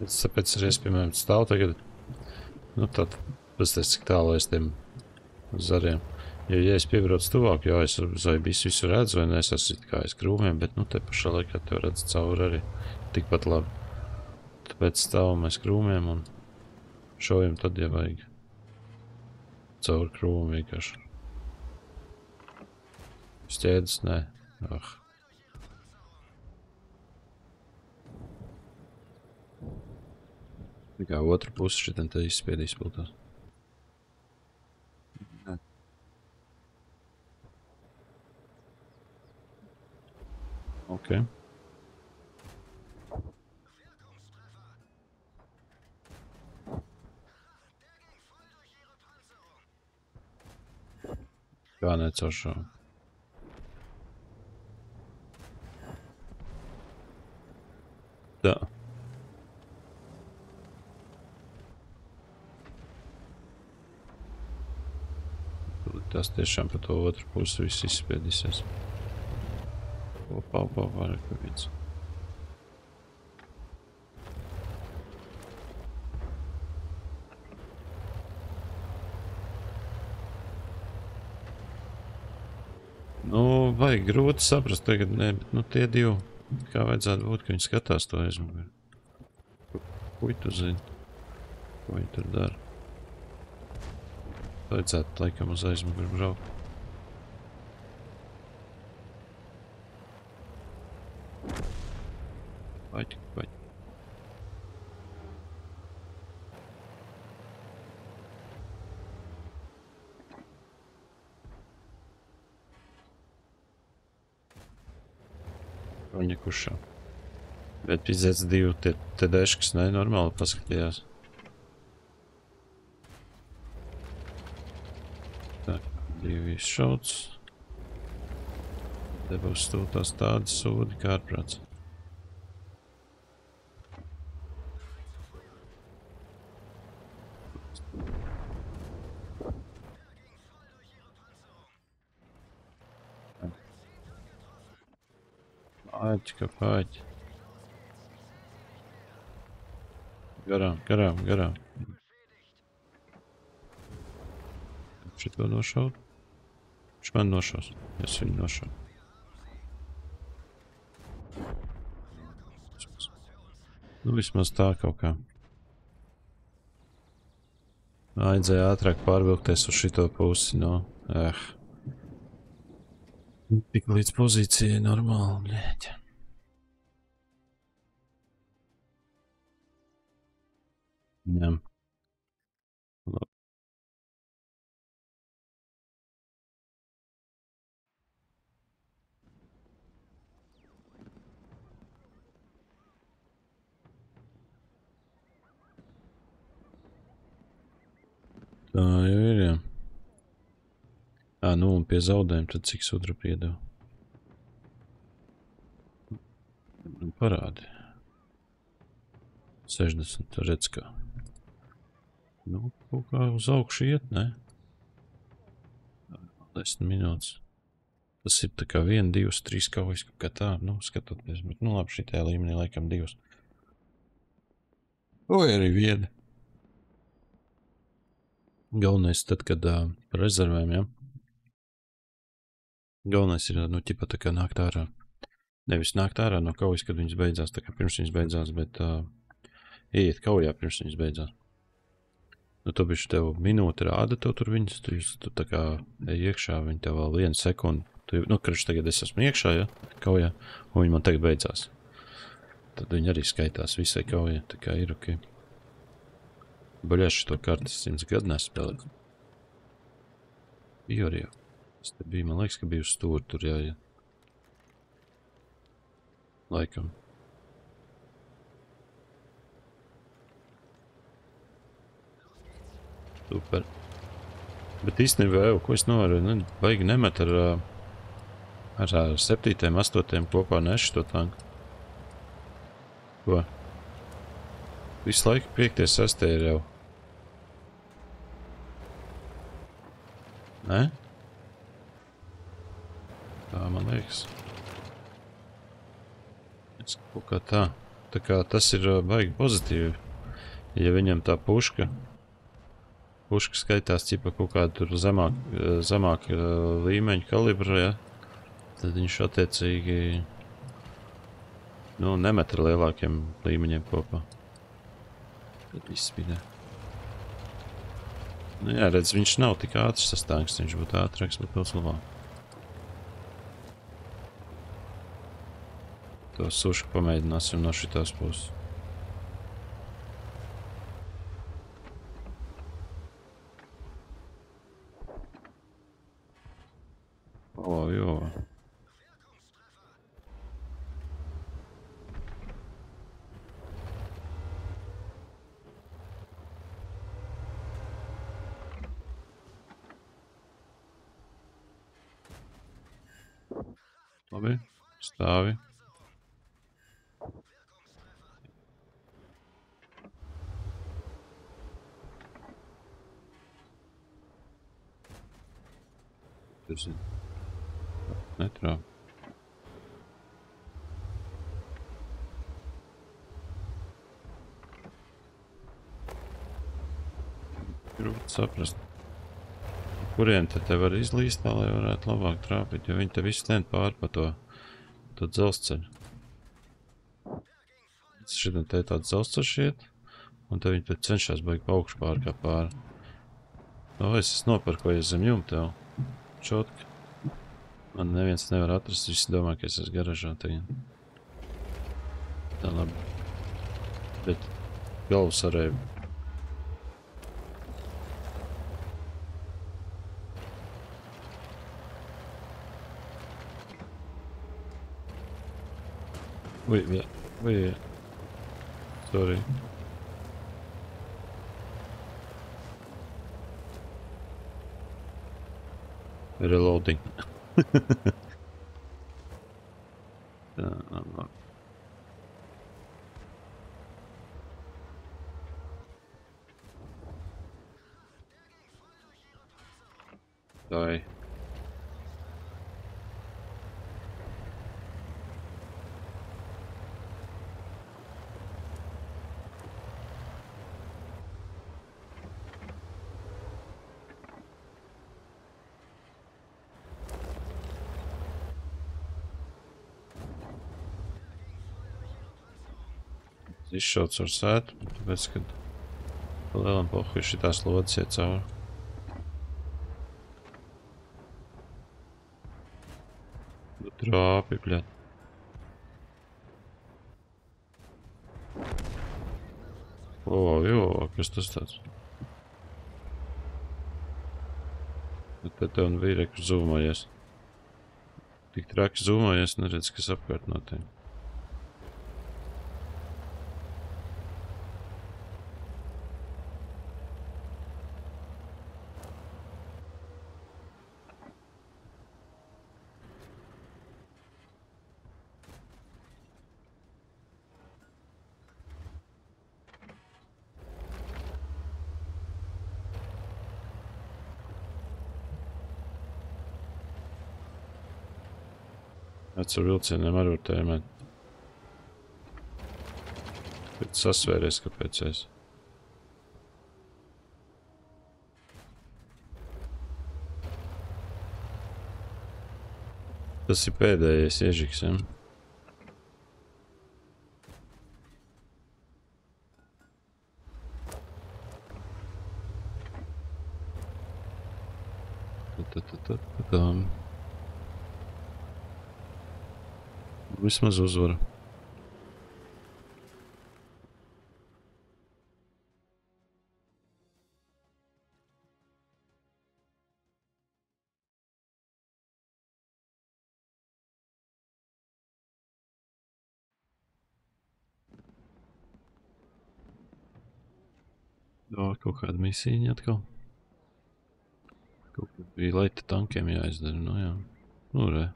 Tāpēc arī es, piemēram, stāvu tagad. Nu tad, pasties, cik tālu es tiem zariem. Jo, ja es piebrauc tuvāk, jā, es vai visu redzu, vai ne, es esmu kā aiz krūmiem, bet, nu, te pašā laikā tev redz cauri arī tikpat labi. Tāpēc stāvam aiz krūmiem un šojam tad, ja vajag. Cauri krūmu vienkārši. Šķēdes, nē. Ah. Kā otru pusi šitam te izspiedīs piltās. Ok. Kā necaur šo. Tā. Tas tiešām pa to otru pusi viss izspiedīsies. Opā, vairāk pa viens. Nu, vajag grūti saprast tagad, ne, bet, nu, tie divi, kā vajadzētu būt, ka viņi skatās to aizmuguri. Ko tu zini? Ko viņi tur dara? Vajadzētu laikam uz aizmuguri braukt. Vai. Viņa kušā. Bet pizdēts divi te deškas, ne, normāli paskatījās. Tā, divi izšauts. Te būs stūtās tādi sūdi kā ārprāts. Paļķi, kā paļķi. Garām. Šito nošaut. Viņš man nošaus. Es viņu nošaut. Nu, vismaz tā kaut kā. Vajadzēja ātrāk pārvilkties uz šito pusi, no. Tik līdz pozīcijai normāli, bļēķi. Jā. Labi. Tā jau ir, jā. Nu un pie zaudējuma tad cik sudraba iedeva? Parādi. 60, redz kā. Nu, kaut kā uz augšu iet, ne? 10 minūtes. Tas ir tā kā 1, 2, 3 kaujas, kaut kā tā, nu, skatoties, bet, nu, labi, šitajā līmenī laikam 2. Vai arī 1. Galvenais tad, kad par rezervēm, ja? Galvenais ir, nu, ķipa tā kā nākt ārā. Nevis nākt ārā no kaujas, kad viņas beidzās, tā kā pirms viņas beidzās, bet ieiet kaujā pirms viņas beidzās. Nu, tu bišķi tev minūti rāda, tev tur viņas, tu tā kā ej iekšā, viņi tev vēl 1 sekundi. Nu, karš tagad es esmu iekšā, ja, kaujā, un viņi man tagad beidzās. Tad viņi arī skaitās visai kaujā, tā kā ir ok. Baļāši to kartas 100 gadu nespēlēt. Bija arī jau. Tas te bija, man liekas, ka bija uz stūri tur jāiet. Laikam. Super. Bet īstenībā jau, ko es novēroju, nu, baigi nemet ar 7, 8 kopā nešu to tanku. Ko? Visu laiku 5, 6 ir jau. Nē? Tā man liekas. Es kaut kā tā. Tā kā tas ir baigi pozitīvi. Ja viņam tā puška skaitās ķipa kaut kādu tur zemāk līmeņu kalibru, ja, tad viņš attiecīgi nu, nemet ar lielākiem līmeņiem kopā. Tad viss spīdē. Nu jā, redz, viņš nav tik ātrs tas tanks, viņš būtu ātrāks, bet daudz labāk. To sušku pamēģināsim no šitās puses. O, jo. Labi, stāvi. Tas ir netrāp. Grūti saprast. Kurien te var izlīst tā, lai varētu labāk trāpīt, jo viņi te visu lien pāri pa to dzelzceļu. Šitien te tāds dzelzceļš iet, un te viņi te cenšas baigi pa augšu pāri kā pāri. O, es noparkojies zem jumta jau. Čotki. Man neviens nevar atrast, visi domā, ka es esmu garažā tagad. Tā labi. Bet galvu sarēju. Ui, sorry. Reloading. Tā, labi. Tā. Izšauts ar sētu, tāpēc, kad pa lielam pohu šitās lodes iet cauri. Trāpi, bļet. O, jo, kas tas tāds? Bet te tev un vīreku zūmojies. Tik traki zūmojies, neredz, kas apkārt notiek. Ar vilcieniem arī var tēmēt. Bet sasvēries, kāpēc es. Tas ir pēdējais iežiks, ja? Vismaz uzvara. Jā, kaut kāda misija atkal. Kaut kā bija leita tankiem jāizdara, nu jā. Nu, re.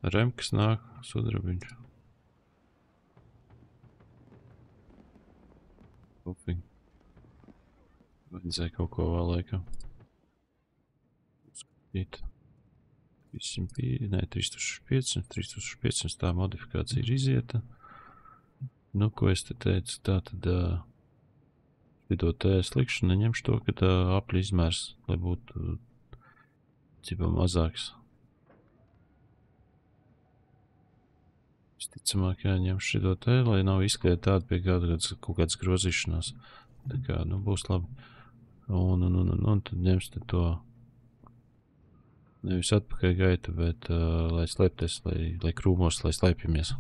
Remkas nāk, sudrabiņš. Kopīgi. Vajadzēja kaut ko vēl laikam. Uzskatīt. 3500, tā modifikācija ir izieta. Nu, ko es te teicu, tā tad šito te slikšu neņemšu to, ka tā apļa izmērs, lai būtu cipā mazāks. Visticamāk jāņemšu šito te, lai nav izskliet tādu pie kaut kādas grozīšanās. Tā kā, nu, būs labi. Un tad ņemšu te to nevis atpakaļ gaitu, bet lai slēpties, lai krūmos, lai slēpjamies.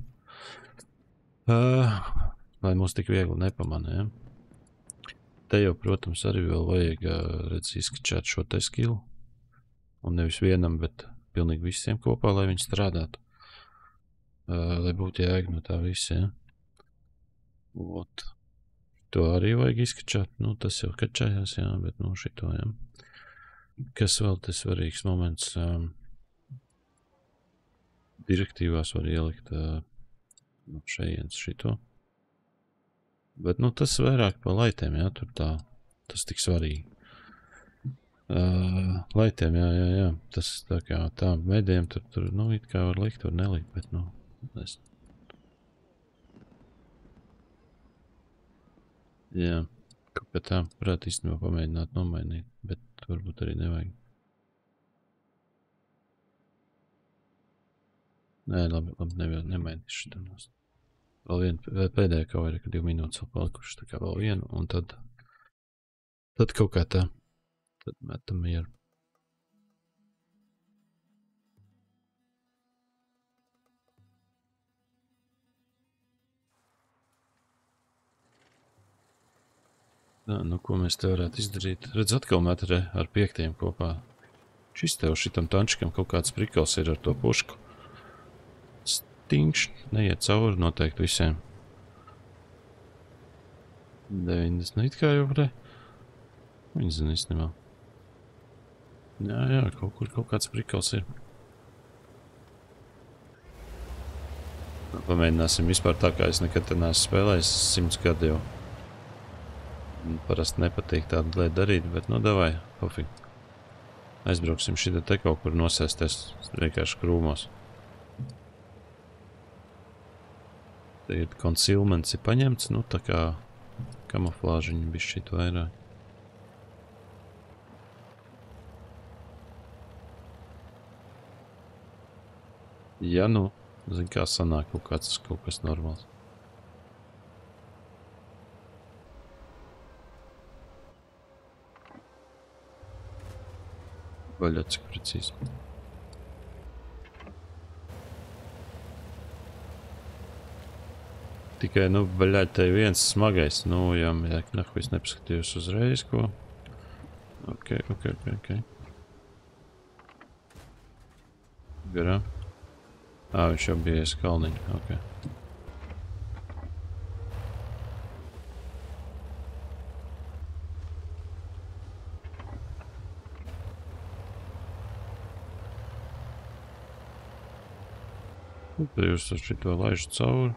Lai mūs tik viegli nepamana, ja? Te jau, protams, arī vēl vajag, redz, izskačāt šo te skilu. Un nevis vienam, bet pilnīgi visiem kopā, lai viņi strādātu. Lai būtu jēga no tā visa, ja? Ot. To arī vajag izskačāt. Nu, tas jau kačājās, jā, bet nu šito, jā. Kas vēl te svarīgs moments? Direktīvās var ielikt no šejienes šito. Bet, nu, tas vairāk pa laitēm, jā, tur tā, tas tik svarīgi. Laitēm, jā, tas tā kā tā, mediem tur, nu, it kā var likt, var nelikt, bet, nu, es... Jā, kaut kā tā, varētu īstenībā pamēģināt nomainīt, bet varbūt arī nevajag. Nē, labi, nemainīšu šitā nost. Vēl pēdējā kaut vai, ka 2 minūtes vēl palikuši, tā kā vēl vienu, un tad kaut kā tā, tad metam mieru. Tā, nu, ko mēs te varētu izdarīt? Redz, atkal met ar 5 kopā. Šis tev šitam tančikam kaut kāds prikals ir ar to pušku. Stingš, neiet cauri noteikti visiem. 90, it kā jau varēja. Viņi zina īstenībā. Jā, kaut kāds prikals ir. Pamēģināsim vispār tā, kā es nekad te neesmu spēlējis 100 gadu jau. Parasti nepatīk tādu lietu darīt, bet nu davai, pofīgi. Aizbrauksim šitā te kaut kur nosēsties vienkārši krūmos. Tagad concealments ir paņemts, nu tā kā kamuflāžiņi bišķīt vairāk. Ja nu, zin kā sanāk kaut kas normāls. Vaļā, cik precīzi. Tikai, nu, vaļā, te viens smagais, nu, jā, nahu, es nepaskatījos uzreiz, ko. Ok. Garā. Viņš jau bija aiz kalniņa, ok. Tad jūs ar šito laižu cauri.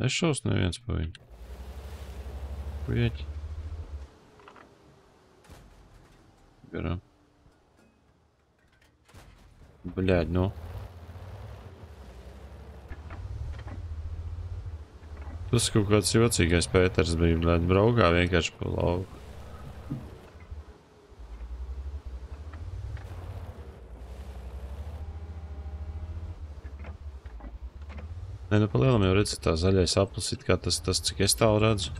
Nešaus neviens pa viņu. Pieķi. Garā. Bļaļ, nu. Tas kaut kāds jocīgais Pēters bija, bļaļ, braukā vienkārši pa lauku. Nē, nu pa lielam jau redzi, tā zaļais aplis, it kā tas, cik es tālu redzu.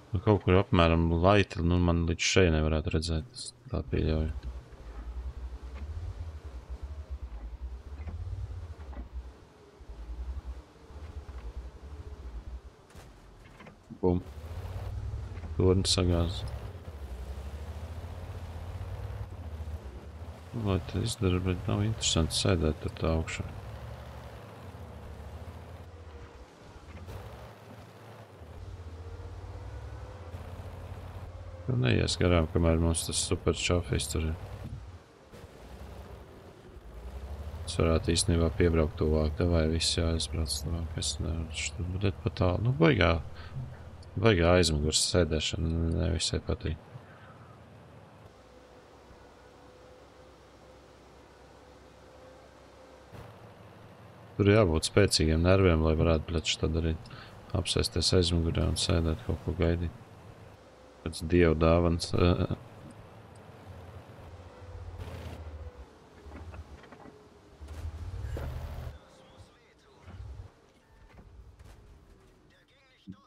Nu, kaut kur apmēram laiti, nu, man līdz šeit nevarētu redzēt, tā pieļauju. Bum. Torni sagāz. Lai te izdara, bet nav interesanti sēdēt tur tā augšā. Nu, neies garām, kamēr mums tas super čofijs tur ir. Es varētu īstenībā piebraukt tuvāk, vai viss jāizbrauc tuvāk. Es nevaru štur budēt pa tālu. Nu, baigā aizmugurs sēdēšana, ne visai patīk. Tur jābūt spēcīgiem nerviem, lai varētu pleči tad arī apsēsties aizmugurē un sēdēt kaut ko gaidīt. Pēc dievu dāvans.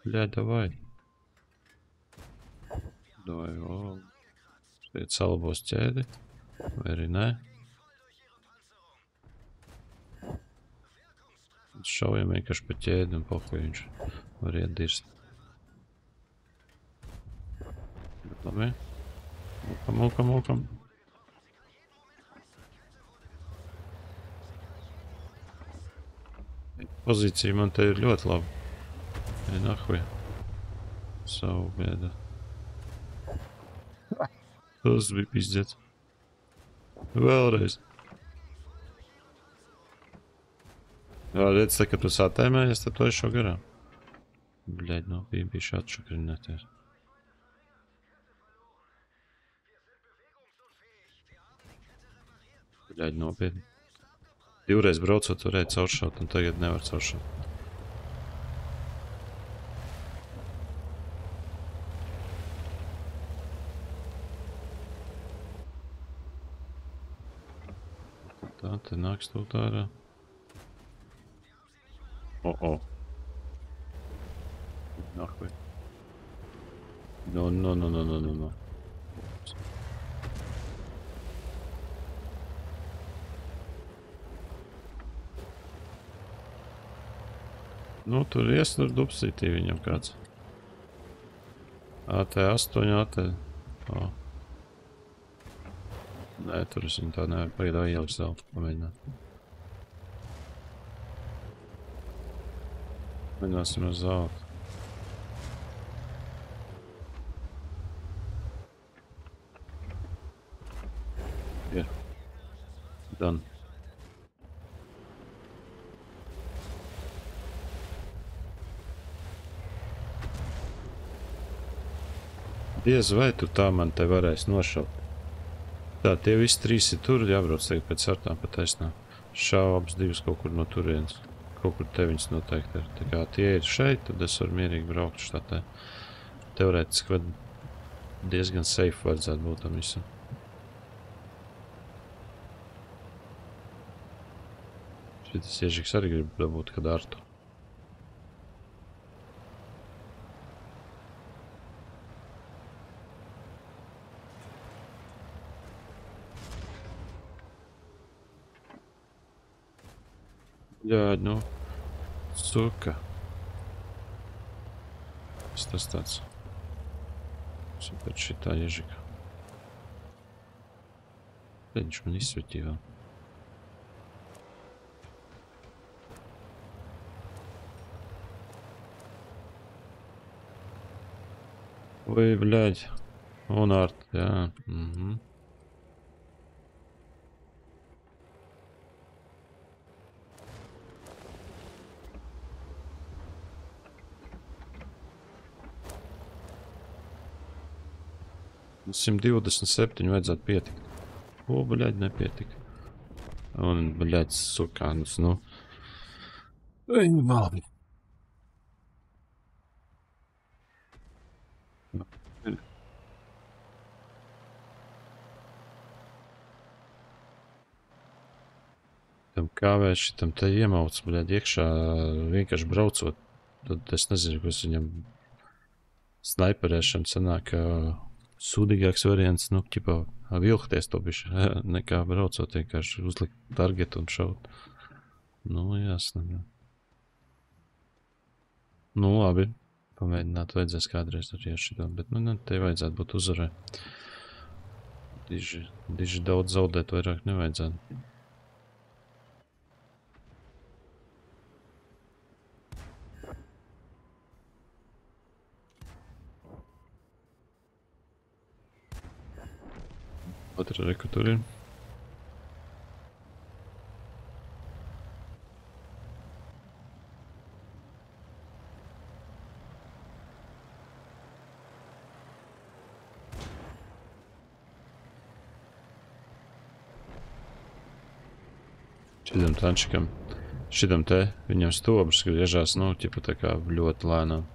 Bļaļ, davai. Davai, o. Šeit salabos ķēdi. Vai arī nē. Šaujam vienkārši pa ķēdi un pohuj viņš var iet dirst. Labi. Mūkam. Pozīcija man te ir ļoti laba. Ei, nahuj. Savu bēdu. Tas bija pizdzets. Vēlreiz. Jā, redz, tā, ka tu satēmējies, tad to es šo garām. Bļaļ, no bija šāds šukrināties. Bļaļ, nopietni. Divreiz braucot varēja cauršaut, un tagad nevar cauršaut. Tā, te nāks tūt ārā. O. Nahuj. No. Nu, tur iestur dupsītī viņam kāds. AT8, AT. O. Nē, tur es viņu tā nevaru pagaidām ielikt zeltu, pamēģināt. Mēģināsim ar zeltu. Yeah. Done. Diez vai tu tā man te varēsi nošaut. Tā, tie visi trīs ir tur, jābrauc tagad pēc sartām pa taisnām. Šāv abas divas kaut kur no turienes. Kaut kur te viņas noteikti ir. Tā kā tie ir šeit, tad es varu mierīgi braukt štatē. Teorētiski diezgan safe vajadzētu būt tam visam. Šitas iežiks arī grib dabūt, kad artu. Jā, nu, suka. Kas tas tāds? Super šitā iežika. Viņš man izsvetīja vēl. Oi, bļaļ. Un art, jā. Mm. 127 vajadzētu pietikt. O, bļaļ, nepietika. Un, bļaļ, sukānus, nu. Ej, malbi. Tam kāvēs šitam te iemauc, bļaļ, iekšā vienkārši braucot. Tad es nezinu, kas viņam snaiperēšana sanāk sūdīgāks variants, nu, ķipā vilkties to bišķi, nekā braucot vienkārši uzlikt targetu un šaut. Nu, jāsnam. Nu, labi. Pamēģināt vajadzēs kādreiz arī ar šitam, bet, nu, te vajadzētu būt uzvarē. Diži daudz zaudēt vairāk nevajadzētu. Otra reku tur ir. Šitam tančikam. Šitam te, viņam stobrs griežās, nu, ķipa tā kā ļoti lēnām.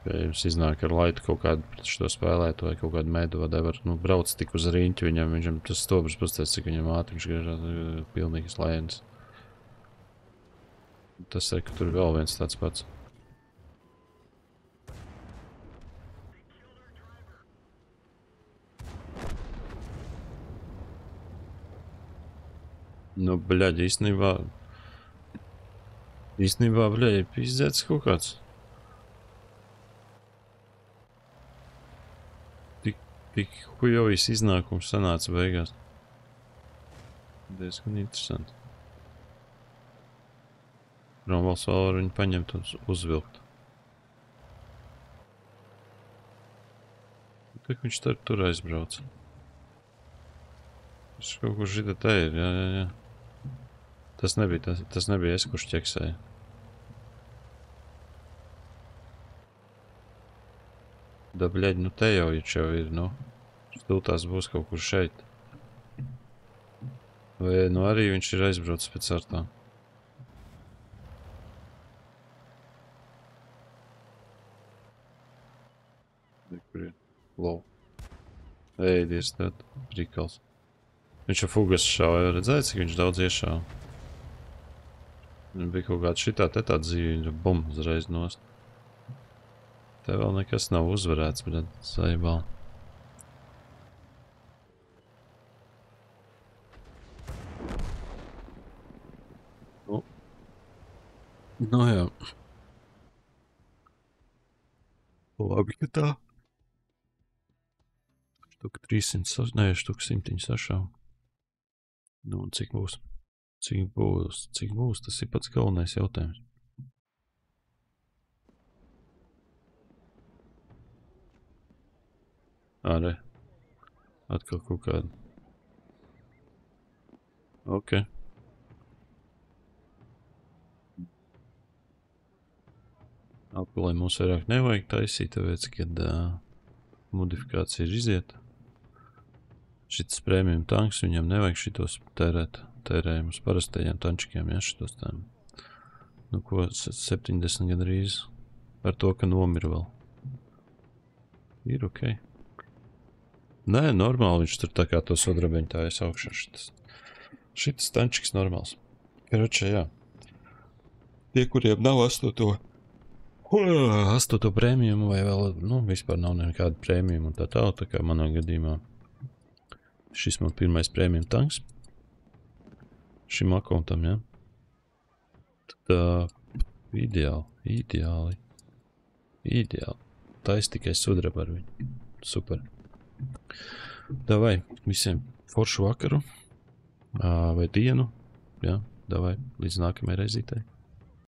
Ja jums iznāk ar laitu kaut kādu šo spēlētu vai kaut kādu medu whatever, nu, brauc tik uz riņķu, viņam tas stobrs pastāst, cik viņam ātri viņš griežās, pilnīgs lēns. Tas ir, ka tur vēl viens tāds pats. Nu, bļaļ, īstenībā, bļaļ, pizdēts kaut kāds. Tik hujovis iznākums sanāca beigās. Diezgan interesanti. Romvals vēl var viņu paņemt un uzvilkt. Tik viņš tur aizbrauca. Viņš kaut kur šita te ir, jā. Tas nebija es, kurš ķeksēja. Da, bļaļ, nu te jau ir, nu. Stultās būs kaut kur šeit. Vai, nu arī viņš ir aizbraucis pēc artām. Kur ir? Low. Dievs, tad prikals. Viņš ar fugas šāva, redzēja, cik viņš daudz iešāva. Viņam bija kaut kāda šitā te tāda dzīve, viņa bum, uzreiz nost. Te vēl nekas nav uzvarēts, bet saibā. Nu jā. Labi, ka tā. Štuka 300, nē, štuka 100 sašāva. Nu, un cik būs? Cik būs? Tas ir pats galvenais jautājums. Ārē. Atkal kaut kāda. Ok. Alkoholai mums vairāk nevajag taisīt, tāpēc, kad modifikācija ir izieta. Šitas premium tanks, viņam nevajag šitos tērēt. Tērējam uz parastajiem tančikiem, ja, šitos tām. Nu, ko, 70 gandrīz. Ar to, ka nomir vēl. Ir ok. Nē, normāli viņš tur tā kā to sodrabeņu tā es augšā. Šitas tančiks normāls. Karoče, jā. Tie, kuriem nav 8. Prēmiumu vai vēl, nu, vispār nav nekāda prēmiuma un tā kā manā gadījumā. Šis man pirmais prēmium tanks. Šim akontam, ja. Tad ideāli. Tais tikai sudraba ar viņu. Super. Davai, visiem foršu vakaru vai dienu. Ja, davai, līdz nākamajai reizītei.